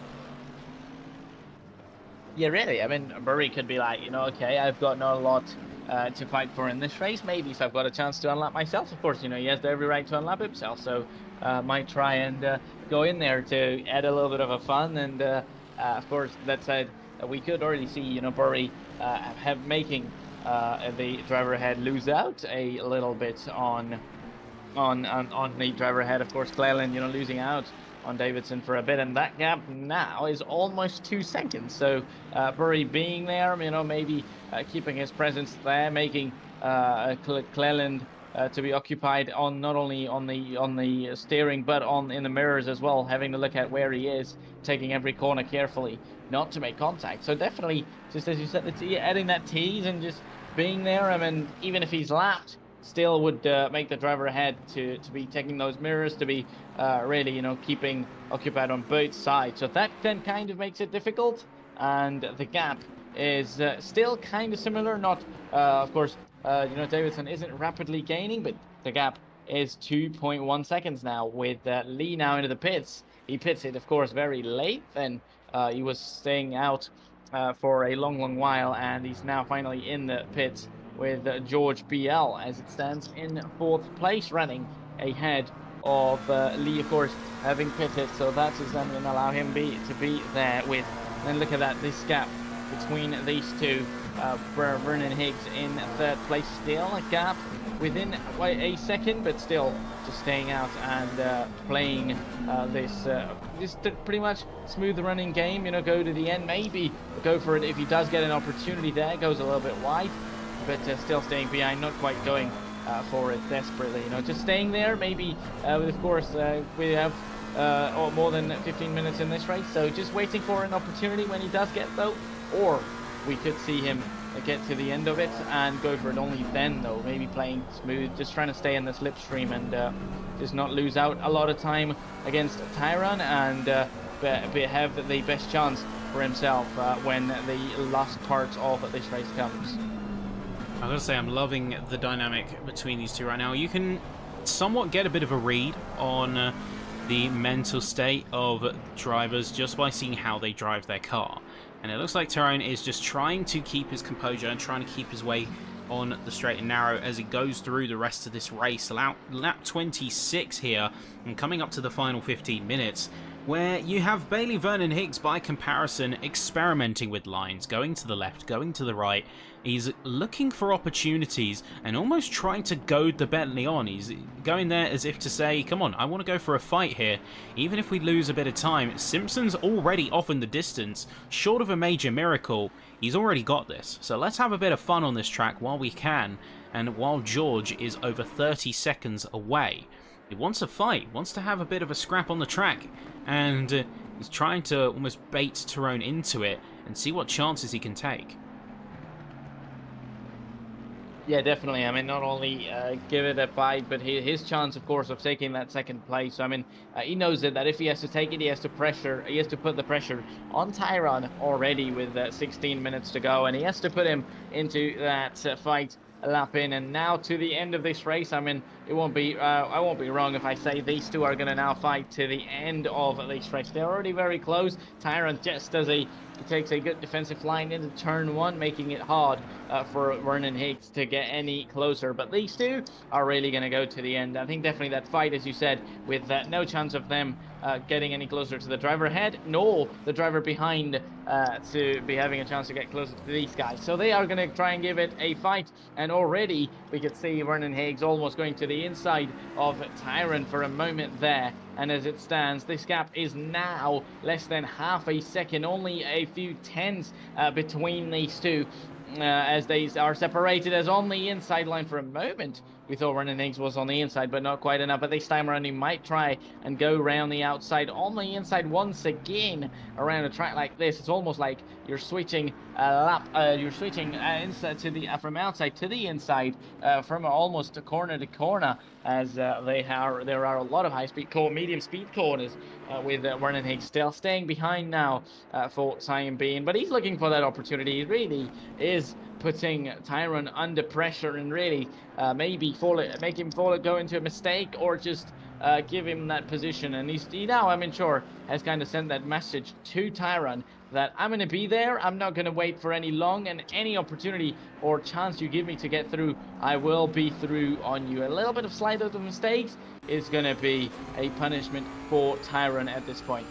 Yeah, really. I mean, Murray could be like, you know, okay, I've got not a lot to fight for in this race. Maybe if I've got a chance to unlap myself, of course, you know, he has every right to unlap himself. So might try and go in there to add a little bit of a fun. And of course, that said, we could already see, you know, Murray making the driver ahead lose out a little bit on the driver ahead. Of course, Cleland, you know, losing out on Davidson for a bit, and that gap now is almost 2 seconds. So Burry being there, you know, maybe keeping his presence there, making Cleland to be occupied on not only on the steering but in the mirrors as well, having to look at where he is, taking every corner carefully not to make contact. So definitely, just as you said, it's adding that tease and just being there. I mean, even if he's lapped, still would make the driver ahead to be taking those mirrors, to be really, keeping occupied on both sides. So that then kind of makes it difficult, and the gap is still kind of similar. Not, of course, Davidson isn't rapidly gaining, but the gap is 2.1 seconds now, with Lee now into the pits. He pits it, of course, very late. Then he was staying out for a long while, and he's now finally in the pits with George BL as it stands in fourth place, running ahead of Lee, of course, having pitted. So that is then going to allow him to be there with. And look at that, this gap between these two. Vernon Higgs in third place, still a gap within a second, but still just staying out and playing this pretty much smooth running game. Go to the end, maybe go for it if he does get an opportunity there. Goes a little bit wide, but still staying behind, not quite going for it desperately. Just staying there. Maybe, of course, we have more than 15 minutes in this race, so just waiting for an opportunity when he does get though, or we could see him get to the end of it and go for it only then though, maybe playing smooth, just trying to stay in the slipstream and just not lose out a lot of time against Tyron, and have the best chance for himself when the last part of this race comes. I gotta say, I'm loving the dynamic between these two right now. You can somewhat get a bit of a read on the mental state of drivers just by seeing how they drive their car. And it looks like Tyrone is just trying to keep his composure and trying to keep his way on the straight and narrow as he goes through the rest of this race. Lap 26 here, and coming up to the final 15 minutes, where you have Bailey Vernon Higgs, by comparison, experimenting with lines, going to the left, going to the right. He's looking for opportunities and almost trying to goad the Bentley on. He's going there as if to say, come on, I want to go for a fight here. Even if we lose a bit of time, Simpson's already off in the distance. Short of a major miracle, he's already got this. So let's have a bit of fun on this track while we can, and while George is over 30 seconds away. He wants a fight, wants to have a bit of a scrap on the track, and he's trying to almost bait Tyrone into it and see what chances he can take. Yeah, definitely. I mean, not only give it a fight, but his chance, of course, of taking that second place. I mean, he knows that if he has to take it, he has to put the pressure on Tyron already with 16 minutes to go, and he has to put him into that fight a lap in. And now to the end of this race, I mean, it won't be I won't be wrong if I say these two are going to now fight to the end of this race. They're already very close. Tyron just takes a good defensive line into turn one, making it hard for Vernon Higgs to get any closer. But these two are really going to go to the end. I think definitely that fight, as you said, with no chance of them getting any closer to the driver ahead, nor the driver behind to be having a chance to get closer to these guys. So they are going to try and give it a fight. And already we could see Vernon Higgs almost going to the inside of Tyron for a moment there. And as it stands, this gap is now less than half a second, only a few tenths between these two, as they are separated as on the inside line for a moment. We thought Vernon Higgs was on the inside, but not quite enough. But this time around, he might try and go around the outside, on the inside once again around a track like this. It's almost like you're switching inside to the from outside to the inside, from almost corner to corner, as there are a lot of high-speed medium speed corners with Vernon Higgs still staying behind now for time being. But he's looking for that opportunity. He really is putting Tyron under pressure and really maybe make him go into a mistake, or just give him that position. And he now, I'm sure, has kind of sent that message to Tyron that I'm going to be there. I'm not going to wait for any long, and any opportunity or chance you give me to get through, I will be through on you. A little bit of slide out of mistakes is going to be a punishment for Tyron at this point.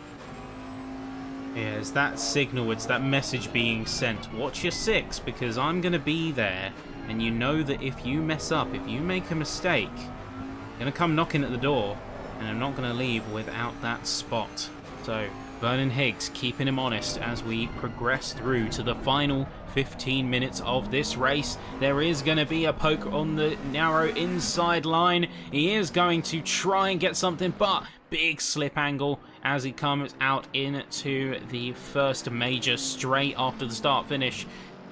Yeah, it's that signal, it's that message being sent. Watch your six, because I'm going to be there, and you know that if you mess up, if you make a mistake, I'm going to come knocking at the door, and I'm not going to leave without that spot. So, Vernon Higgs keeping him honest as we progress through to the final 15 minutes of this race. There is going to be a poke on the narrow inside line. He is going to try and get something, but big slip angle as he comes out into the first major straight after the start finish.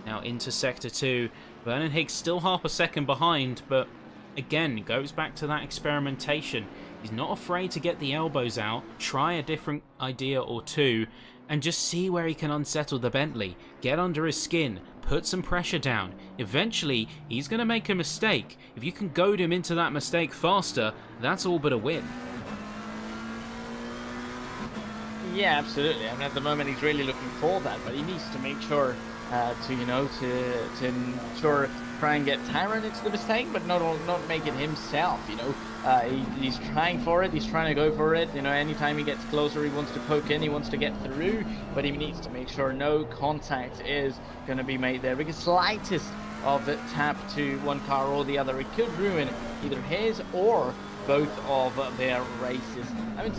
Now into sector 2. Vernon Higgs still half a second behind, but again, goes back to that experimentation. He's not afraid to get the elbows out, try a different idea or two, and just see where he can unsettle the Bentley, get under his skin, put some pressure down. Eventually, he's going to make a mistake. If you can goad him into that mistake faster, that's all but a win. Yeah, absolutely. I mean, at the moment he's really looking for that, but he needs to make sure to ensure try and get Tyron into the mistake, but not make it himself. He's trying for it. He's trying to go for it. Anytime he gets closer, he wants to poke in. He wants to get through, but he needs to make sure no contact is going to be made there, because slightest of the tap to one car or the other, it could ruin either his or both of their races. I mean,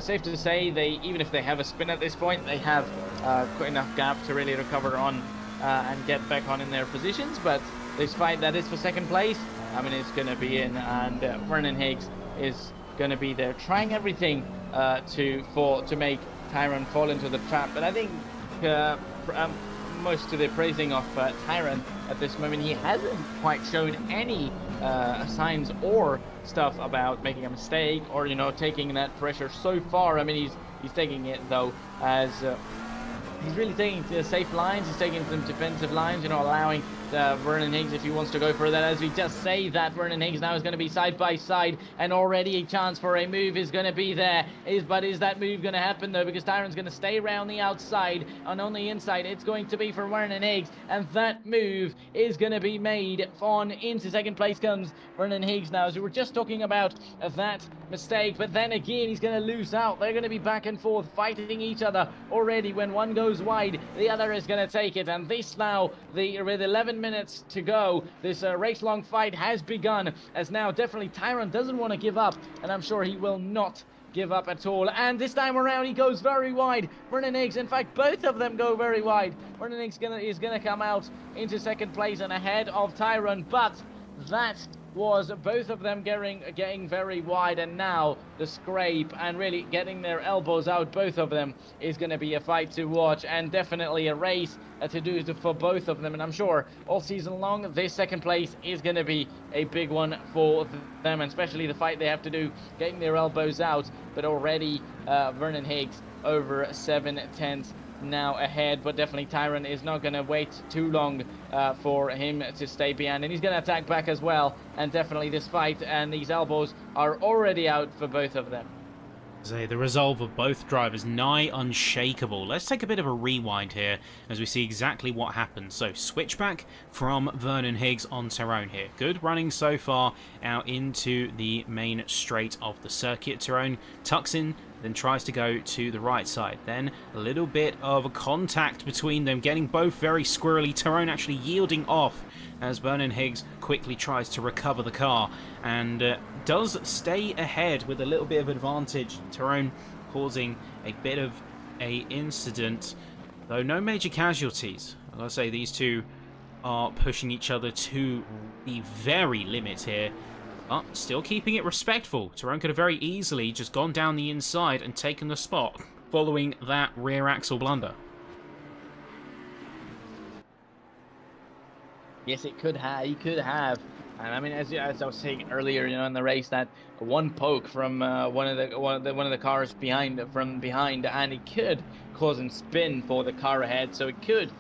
safe to say, even if they have a spin at this point, they have quite enough gap to really recover on and get back on in their positions. But this fight that is for second place, I mean, it's going to be in, and Vernon Higgs is going to be there, trying everything to make Tyron fall into the trap. But I think most to the praising of Tyron at this moment, he hasn't quite shown any signs or stuff about making a mistake or taking that pressure so far. I mean, he's taking it though as he's really taking the safe lines. He's taking some defensive lines, allowing Vernon Higgs, if he wants to go for that. As we just say that, Vernon Higgs now is going to be side by side, and already a chance for a move is going to be there. But is that move going to happen though? Because Tyron's going to stay around the outside, and on the inside it's going to be for Vernon Higgs, and that move is going to be made on. Into second place comes Vernon Higgs now, as we were just talking about that mistake, but then again he's going to lose out. They're going to be back and forth fighting each other already. When one goes wide, the other is going to take it, and this now, with 11 minutes to go, this race-long fight has begun, as now definitely Tyron doesn't want to give up, and I'm sure he will not give up at all. And this time around he goes very wide. Vernon Higgs, in fact both of them go very wide. Vernon Higgs is gonna come out into second place and ahead of Tyron, but that was both of them getting very wide, and now the scrape and really getting their elbows out, both of them, is going to be a fight to watch, and definitely a race to do for both of them. And I'm sure all season long this second place is going to be a big one for them, and especially the fight they have to do getting their elbows out. But already Vernon Higgs over 7/10 now ahead, but definitely Tyron is not going to wait too long for him to stay behind, and he's going to attack back as well. And definitely this fight and these elbows are already out for both of them. So the resolve of both drivers nigh unshakable. Let's take a bit of a rewind here as we see exactly what happened. So switchback from Vernon Higgs on Tyrone here. Good running so far out into the main straight of the circuit. Tyrone tucks in, then tries to go to the right side. Then a little bit of a contact between them, getting both very squirrely. Tyrone actually yielding off as Vernon Higgs quickly tries to recover the car and does stay ahead with a little bit of advantage. Tyrone causing a bit of a incident, though no major casualties. Like I say, these two are pushing each other to the very limit here, but still keeping it respectful. Tyrone could have very easily just gone down the inside and taken the spot following that rear axle blunder. Yes, it could have. He could have. And I mean, as I was saying earlier, in the race, that one poke from one of the cars from behind, and it could cause a spin for the car ahead. So it could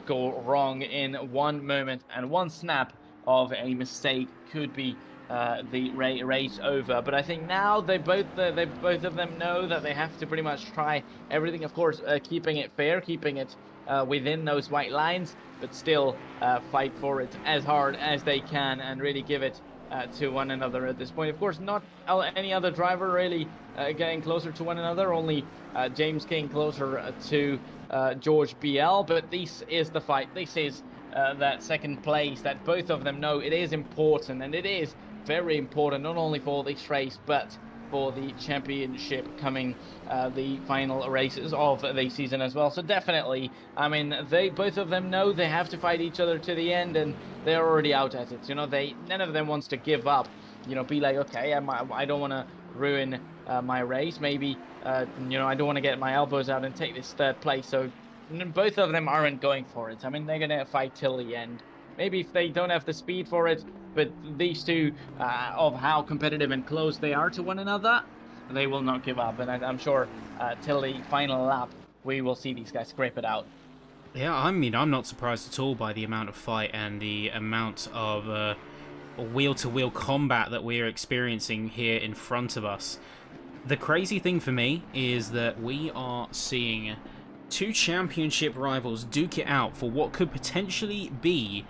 go wrong in one moment, and one snap of a mistake could be the race over. But I think now they both of them know that they have to pretty much try everything. Of course, keeping it fair, keeping it within those white lines, but still fight for it as hard as they can and really give it to one another at this point. Of course, not any other driver really getting closer to one another, only James King closer to George BL, but this is the fight. This is that second place that both of them know it is important, and it is very important, not only for this race, but for the championship coming, the final races of the season as well. So definitely, I mean, both of them know they have to fight each other to the end, and they're already out at it. None of them wants to give up. Be like, okay, I don't want to ruin my race. Maybe, I don't want to get my elbows out and take this third place. So both of them aren't going for it. I mean, they're gonna fight till the end. maybe if they don't have the speed for it, but these two, of how competitive and close they are to one another, they will not give up. And I'm sure till the final lap, we will see these guys scrape it out. Yeah, I mean, I'm not surprised at all by the amount of fight and the amount of wheel-to-wheel combat that we're experiencing here in front of us. The crazy thing for me is that we are seeing two championship rivals duke it out for what could potentially be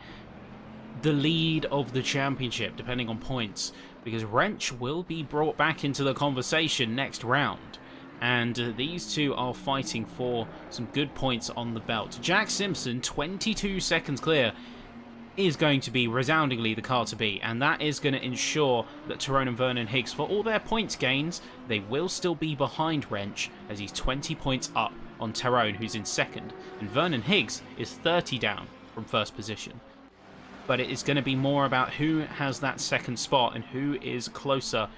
the lead of the championship, depending on points, because Wrench will be brought back into the conversation next round. And these two are fighting for some good points on the belt. Jack Simpson, 22 seconds clear, is going to be resoundingly the car to beat, and that is going to ensure that Tyrone and Vernon Higgs, for all their points gains, they will still be behind Wrench, as he's 20 points up on Tyrone, who's in second, and Vernon Higgs is 30 down from first position. But it is going to be more about who has that second spot and who is closer.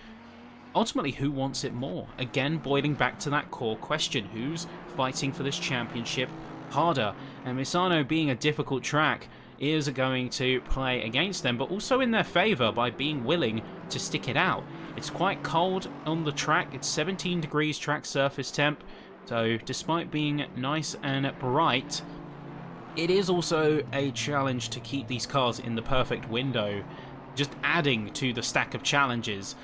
Ultimately, who wants it more? Again, boiling back to that core question, who's fighting for this championship harder? And Misano, being a difficult track, is going to play against them, but also in their favour by being willing to stick it out. It's quite cold on the track. It's 17 degrees track surface temp, so despite being nice and bright, it is also a challenge to keep these cars in the perfect window, just adding to the stack of challenges.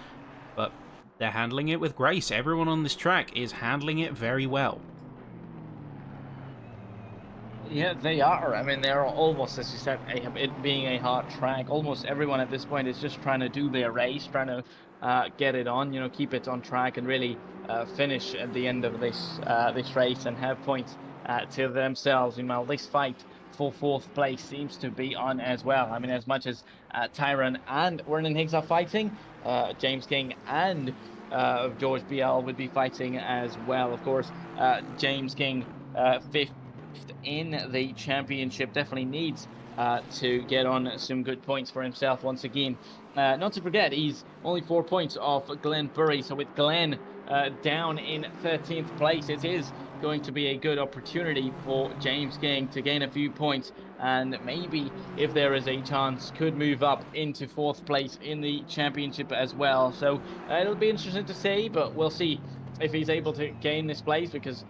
But they're handling it with grace. Everyone on this track is handling it very well. Yeah, they are. I mean, they're almost, as you said, it being a hard track. Almost everyone at this point is just trying to do their race, trying to get it on, you know, keep it on track and really finish at the end of this race and have points to themselves. Meanwhile, this fight for fourth place seems to be on as well. I mean, as much as Tyrone and Vernon Higgs are fighting, James King and George BL would be fighting as well. Of course, James King, fifth in the championship, definitely needs to get on some good points for himself once again. Not to forget, he's only 4 points off Glenn Burry, so with Glenn down in 13th place, it is going to be a good opportunity for James King to gain a few points, and maybe, if there is a chance, could move up into 4th place in the championship as well. So it'll be interesting to see, but we'll see if he's able to gain this place, because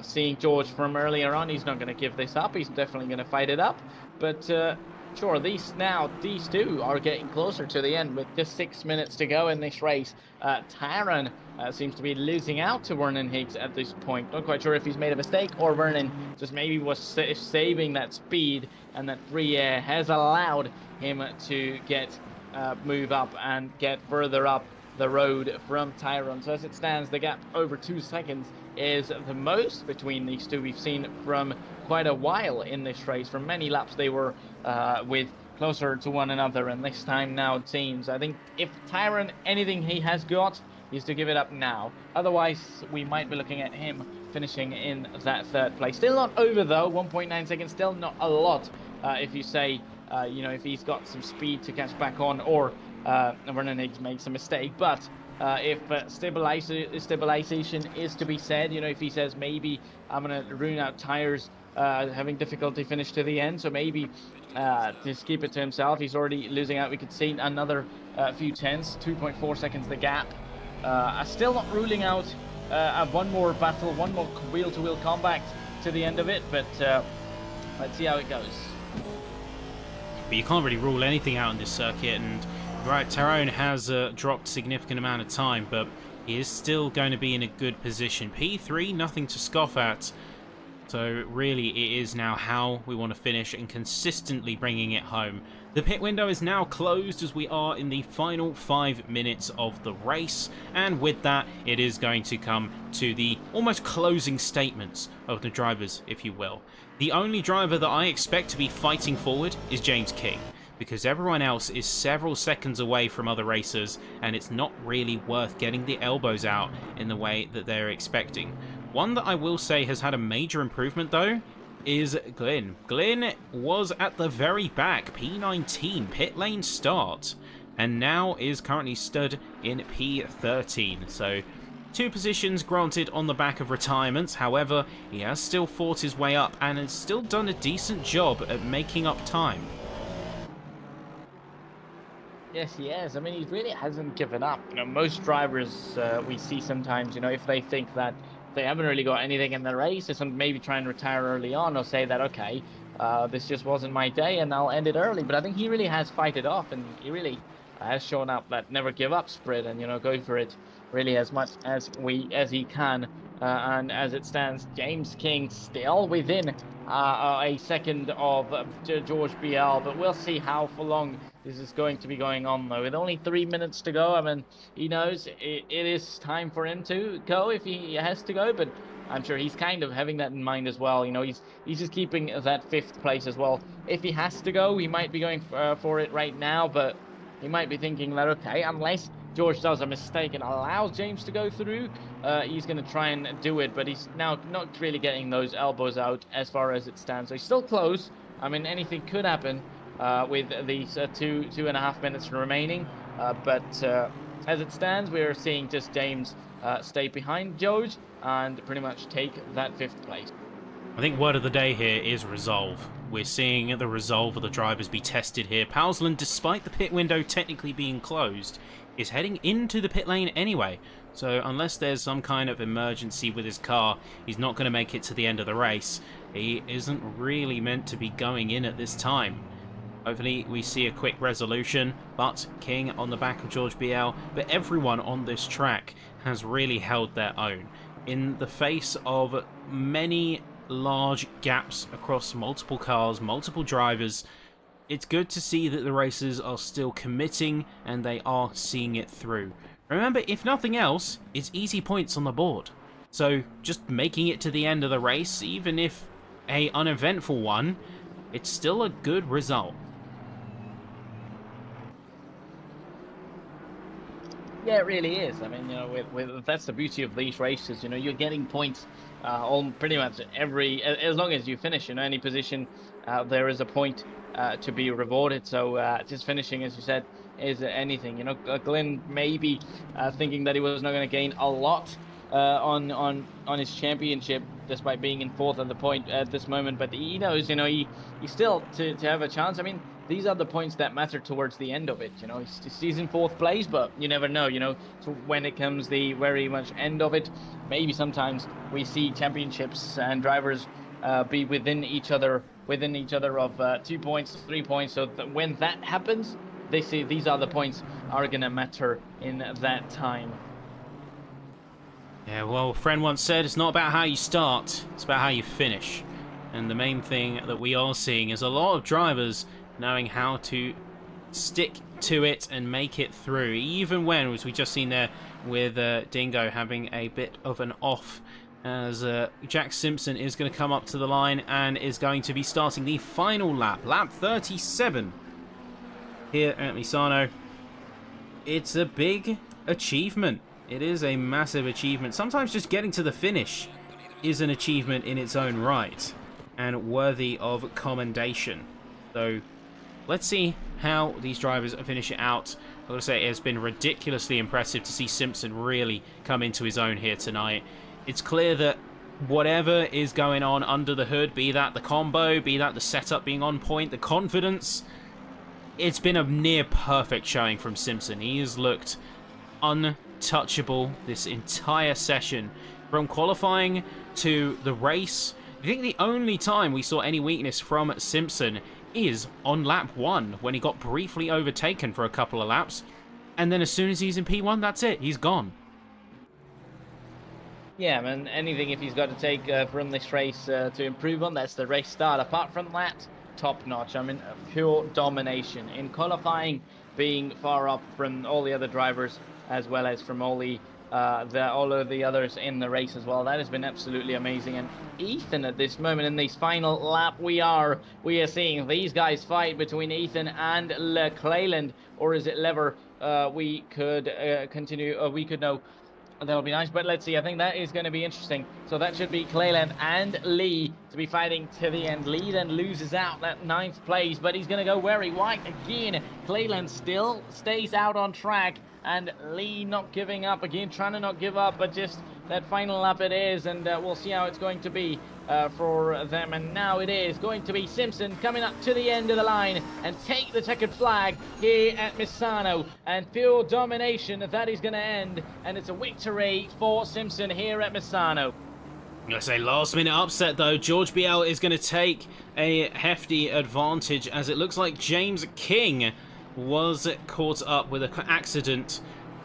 seeing George from earlier on, he's not going to give this up. He's definitely going to fight it up. But sure, these two are getting closer to the end with just 6 minutes to go in this race. Tyrone seems to be losing out to Vernon Higgs at this point. Not quite sure if he's made a mistake or Vernon just maybe was saving that speed, and that free air has allowed him to get move up and get further up the road from Tyrone. So as it stands, the gap over 2 seconds is the most between these two we've seen from quite a while in this race. For many laps they were with closer to one another, and this time now it seems, I think if Tyrone, anything he has got is to give it up now. Otherwise we might be looking at him finishing in that 3rd place. Still not over though, 1.9 seconds, still not a lot if you say you know, if he's got some speed to catch back on, or Vernon Higgs makes a mistake. But if stabilization is to be said, you know, if he says maybe I'm going to ruin out tires, having difficulty finish to the end, so maybe just keep it to himself. He's already losing out. We could see another few tenths, 2.4 seconds the gap. Still not ruling out one more battle, one more wheel-to-wheel combat to the end of it, but let's see how it goes. But you can't really rule anything out in this circuit, and right, Tyrone has dropped a significant amount of time, but he is still going to be in a good position. P3, nothing to scoff at. So really it is now how we want to finish and consistently bringing it home. The pit window is now closed as we are in the final 5 minutes of the race, and with that it is going to come to the almost closing statements of the drivers, if you will. The only driver that I expect to be fighting forward is James King, because everyone else is several seconds away from other racers, and it's not really worth getting the elbows out in the way that they're expecting. One that I will say has had a major improvement though is Glyn. Glyn was at the very back, P19, pit lane start, and now is currently stood in P13. So 2 positions granted on the back of retirements. However, he has still fought his way up and has still done a decent job at making up time. Yes, he has. I mean, he really hasn't given up. You know, most drivers we see sometimes, you know, if they think that they haven't really got anything in the race, or some maybe try and retire early on, or say that, okay, this just wasn't my day and I'll end it early. But I think he really has fight it off, and he really has shown up that never give up spirit, and you know, go for it really as much as he can. And as it stands, James King still within a second of George BL, but we'll see how for long this is going to be going on, though. With only 3 minutes to go, I mean, he knows it is time for him to go if he has to go, but I'm sure he's kind of having that in mind as well. You know, he's just keeping that fifth place as well. If he has to go, he might be going for it right now, but he might be thinking that, okay, unless George does a mistake and allows James to go through, he's going to try and do it, but he's now not really getting those elbows out as far as it stands. So he's still close. I mean, anything could happen with these 2.5 minutes remaining. But as it stands, we're seeing just James stay behind George and pretty much take that fifth place. I think word of the day here is resolve. We're seeing the resolve of the drivers be tested here. Pausland, despite the pit window technically being closed, is heading into the pit lane anyway. So unless there's some kind of emergency with his car, he's not going to make it to the end of the race. He isn't really meant to be going in at this time. Hopefully we see a quick resolution, but King on the back of George BL, but everyone on this track has really held their own. In the face of many large gaps across multiple cars, multiple drivers, it's good to see that the racers are still committing and they are seeing it through. Remember, if nothing else, it's easy points on the board. So just making it to the end of the race, even if an uneventful one, it's still a good result. Yeah, it really is. I mean, you know, that's the beauty of these races. You know, you're getting points on pretty much as long as you finish. You know, any position, there is a point to be rewarded. So just finishing, as you said, is anything. You know, Glenn maybe thinking that he was not going to gain a lot on his championship, despite being in fourth at the point at this moment. But he knows, you know, he still to have a chance. I mean, these are the points that matter towards the end of it. You know, he's in fourth place, but you never know. You know, so when it comes the very much end of it, maybe sometimes we see championships and drivers be within each other of 2 points, 3 points. So when that happens, they say these other points are gonna matter in that time. Yeah, well, a friend once said, it's not about how you start, it's about how you finish. And the main thing that we are seeing is a lot of drivers knowing how to stick to it and make it through, even when, as we just seen there with Dingo having a bit of an off, as Jack Simpson is going to come up to the line and is going to be starting the final lap, lap 37 here at Misano. It's a big achievement. It is a massive achievement. Sometimes just getting to the finish is an achievement in its own right and worthy of commendation. So let's see how these drivers finish it out. I've got to say, it's been ridiculously impressive to see Simpson really come into his own here tonight. It's clear that whatever is going on under the hood, be that the combo, be that the setup being on point, the confidence, it's been a near perfect showing from Simpson. He has looked untouchable this entire session. From qualifying to the race, I think the only time we saw any weakness from Simpson is on lap 1, when he got briefly overtaken for a couple of laps, and then as soon as he's in P1, that's it, he's gone. Yeah, man, anything if he's got to take from this race to improve on, that's the race start. Apart from that, top notch. I mean, pure domination in qualifying, being far up from all the other drivers, as well as from all of the others in the race as well. That has been absolutely amazing. And Ethan, at this moment in this final lap, we are seeing these guys fight between Ethan and Clayland, or is it Lever? We could continue. We could know. That'll be nice, but let's see. I think that is going to be interesting. So that should be Clayland and Lee to be fighting to the end. Lee then loses out that 9th place, but he's going to go very wide again. Clayland still stays out on track, and Lee not giving up again, trying to not give up, but just that final lap it is, and we'll see how it's going to be for them. And now it is going to be Simpson coming up to the end of the line and take the checkered flag here at Misano, and pure domination that is going to end, and it's a victory for Simpson here at Misano. It's a last-minute upset, though. George BL is going to take a hefty advantage, as it looks like James King was caught up with an accident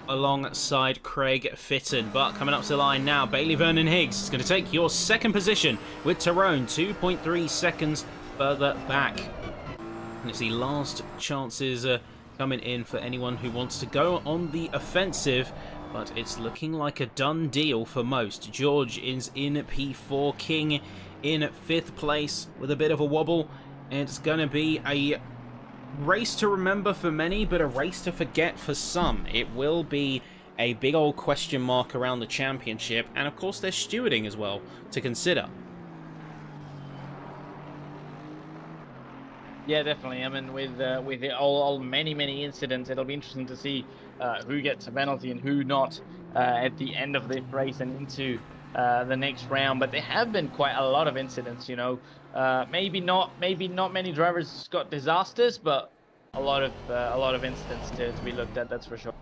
alongside Craig Fitton. But coming up to the line now, Bailey Vernon Higgs is going to take your second position with Tyrone 2.3 seconds further back. And it's the last chances coming in for anyone who wants to go on the offensive. But it's looking like a done deal for most. George is in P4, King in 5th place with a bit of a wobble. And it's going to be a race to remember for many, but a race to forget for some. It will be a big old question mark around the championship. And of course there's stewarding as well to consider. Yeah, definitely. I mean, with it all many incidents, it'll be interesting to see who gets a penalty and who not at the end of this race and into the next round. But there have been quite a lot of incidents, you know. Maybe not many drivers got disasters, but a lot of incidents to be looked at. That's for sure.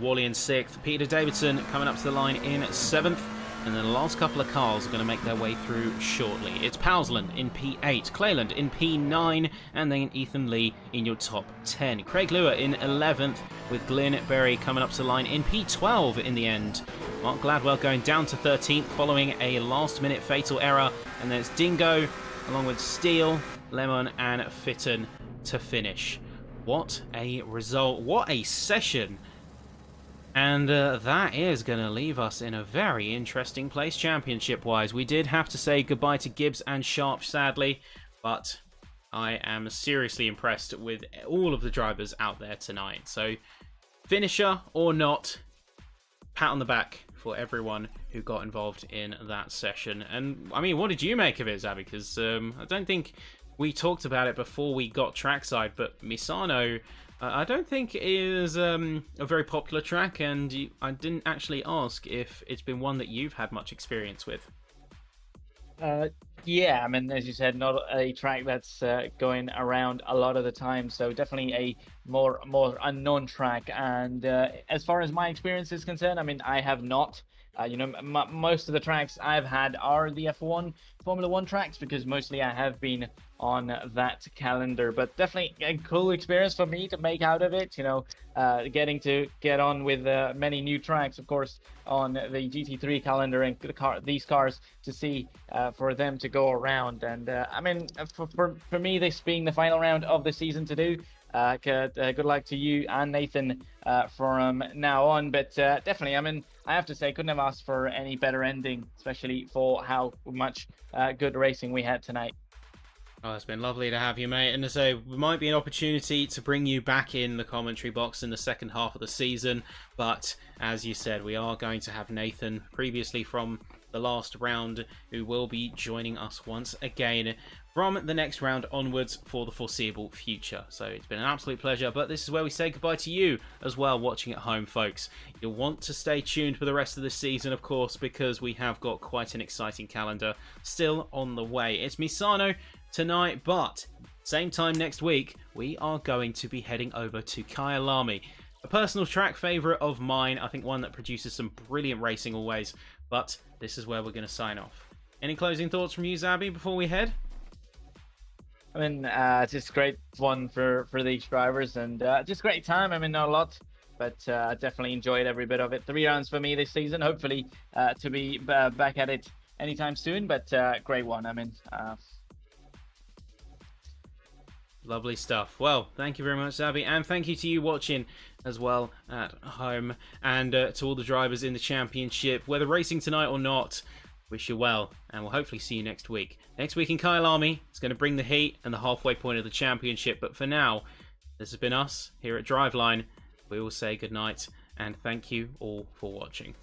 Wally in 6th, Peter Davidson coming up to the line in 7th. And then the last couple of cars are going to make their way through shortly. It's Powsland in P8, Clayland in P9, and then Ethan Lee in your top 10. Craig Lua in 11th, with Glyn Berry coming up to the line in P12 in the end. Mark Gladwell going down to 13th following a last-minute fatal error. And then it's Dingo, along with Steele, Lemon, and Fitton to finish. What a result. What a session. And that is going to leave us in a very interesting place championship-wise. We did have to say goodbye to Gibbs and Sharp, sadly, but I am seriously impressed with all of the drivers out there tonight. So, finisher or not, pat on the back for everyone who got involved in that session. And, I mean, what did you make of it, Zabby? Because I don't think we talked about it before we got trackside, but Misano, I don't think it is a very popular track, and I didn't actually ask if it's been one that you've had much experience with. Yeah, I mean, as you said, not a track that's going around a lot of the time, so definitely a more unknown track. And as far as my experience is concerned, I mean, I have not. You know, most of the tracks I've had are the F1 Formula 1 tracks, because mostly I have been on that calendar. But definitely a cool experience for me to make out of it, you know, getting to get on with many new tracks, of course, on the GT3 calendar, and these cars to see for them to go around. And I mean, for me, this being the final round of the season to do, good luck to you and Nathan from now on. But definitely, I mean, I have to say, couldn't have asked for any better ending, especially for how much good racing we had tonight. Oh, it's been lovely to have you, mate. And so it might be an opportunity to bring you back in the commentary box in the second half of the season. But as you said, we are going to have Nathan, previously from the last round, who will be joining us once again from the next round onwards for the foreseeable future. So it's been an absolute pleasure, but this is where we say goodbye to you as well, watching at home, folks. You'll want to stay tuned for the rest of the season, of course, because we have got quite an exciting calendar still on the way. It's Misano tonight, but same time next week, we are going to be heading over to Kyalami. A personal track favourite of mine, I think one that produces some brilliant racing always, but this is where we're going to sign off. Any closing thoughts from you, Zabby, before we head? I mean, just great fun for these drivers, and just great time. I mean, not a lot, but definitely enjoyed every bit of it. 3 rounds for me this season, hopefully to be back at it anytime soon, but great one. I mean, lovely stuff. Well, thank you very much, Zabby, and thank you to you watching as well at home, and to all the drivers in the championship, whether racing tonight or not. Wish you well, and we'll hopefully see you next week. Next week in Kyalami, it's going to bring the heat and the halfway point of the championship. But for now, this has been us here at DriveLine. We will say goodnight, and thank you all for watching.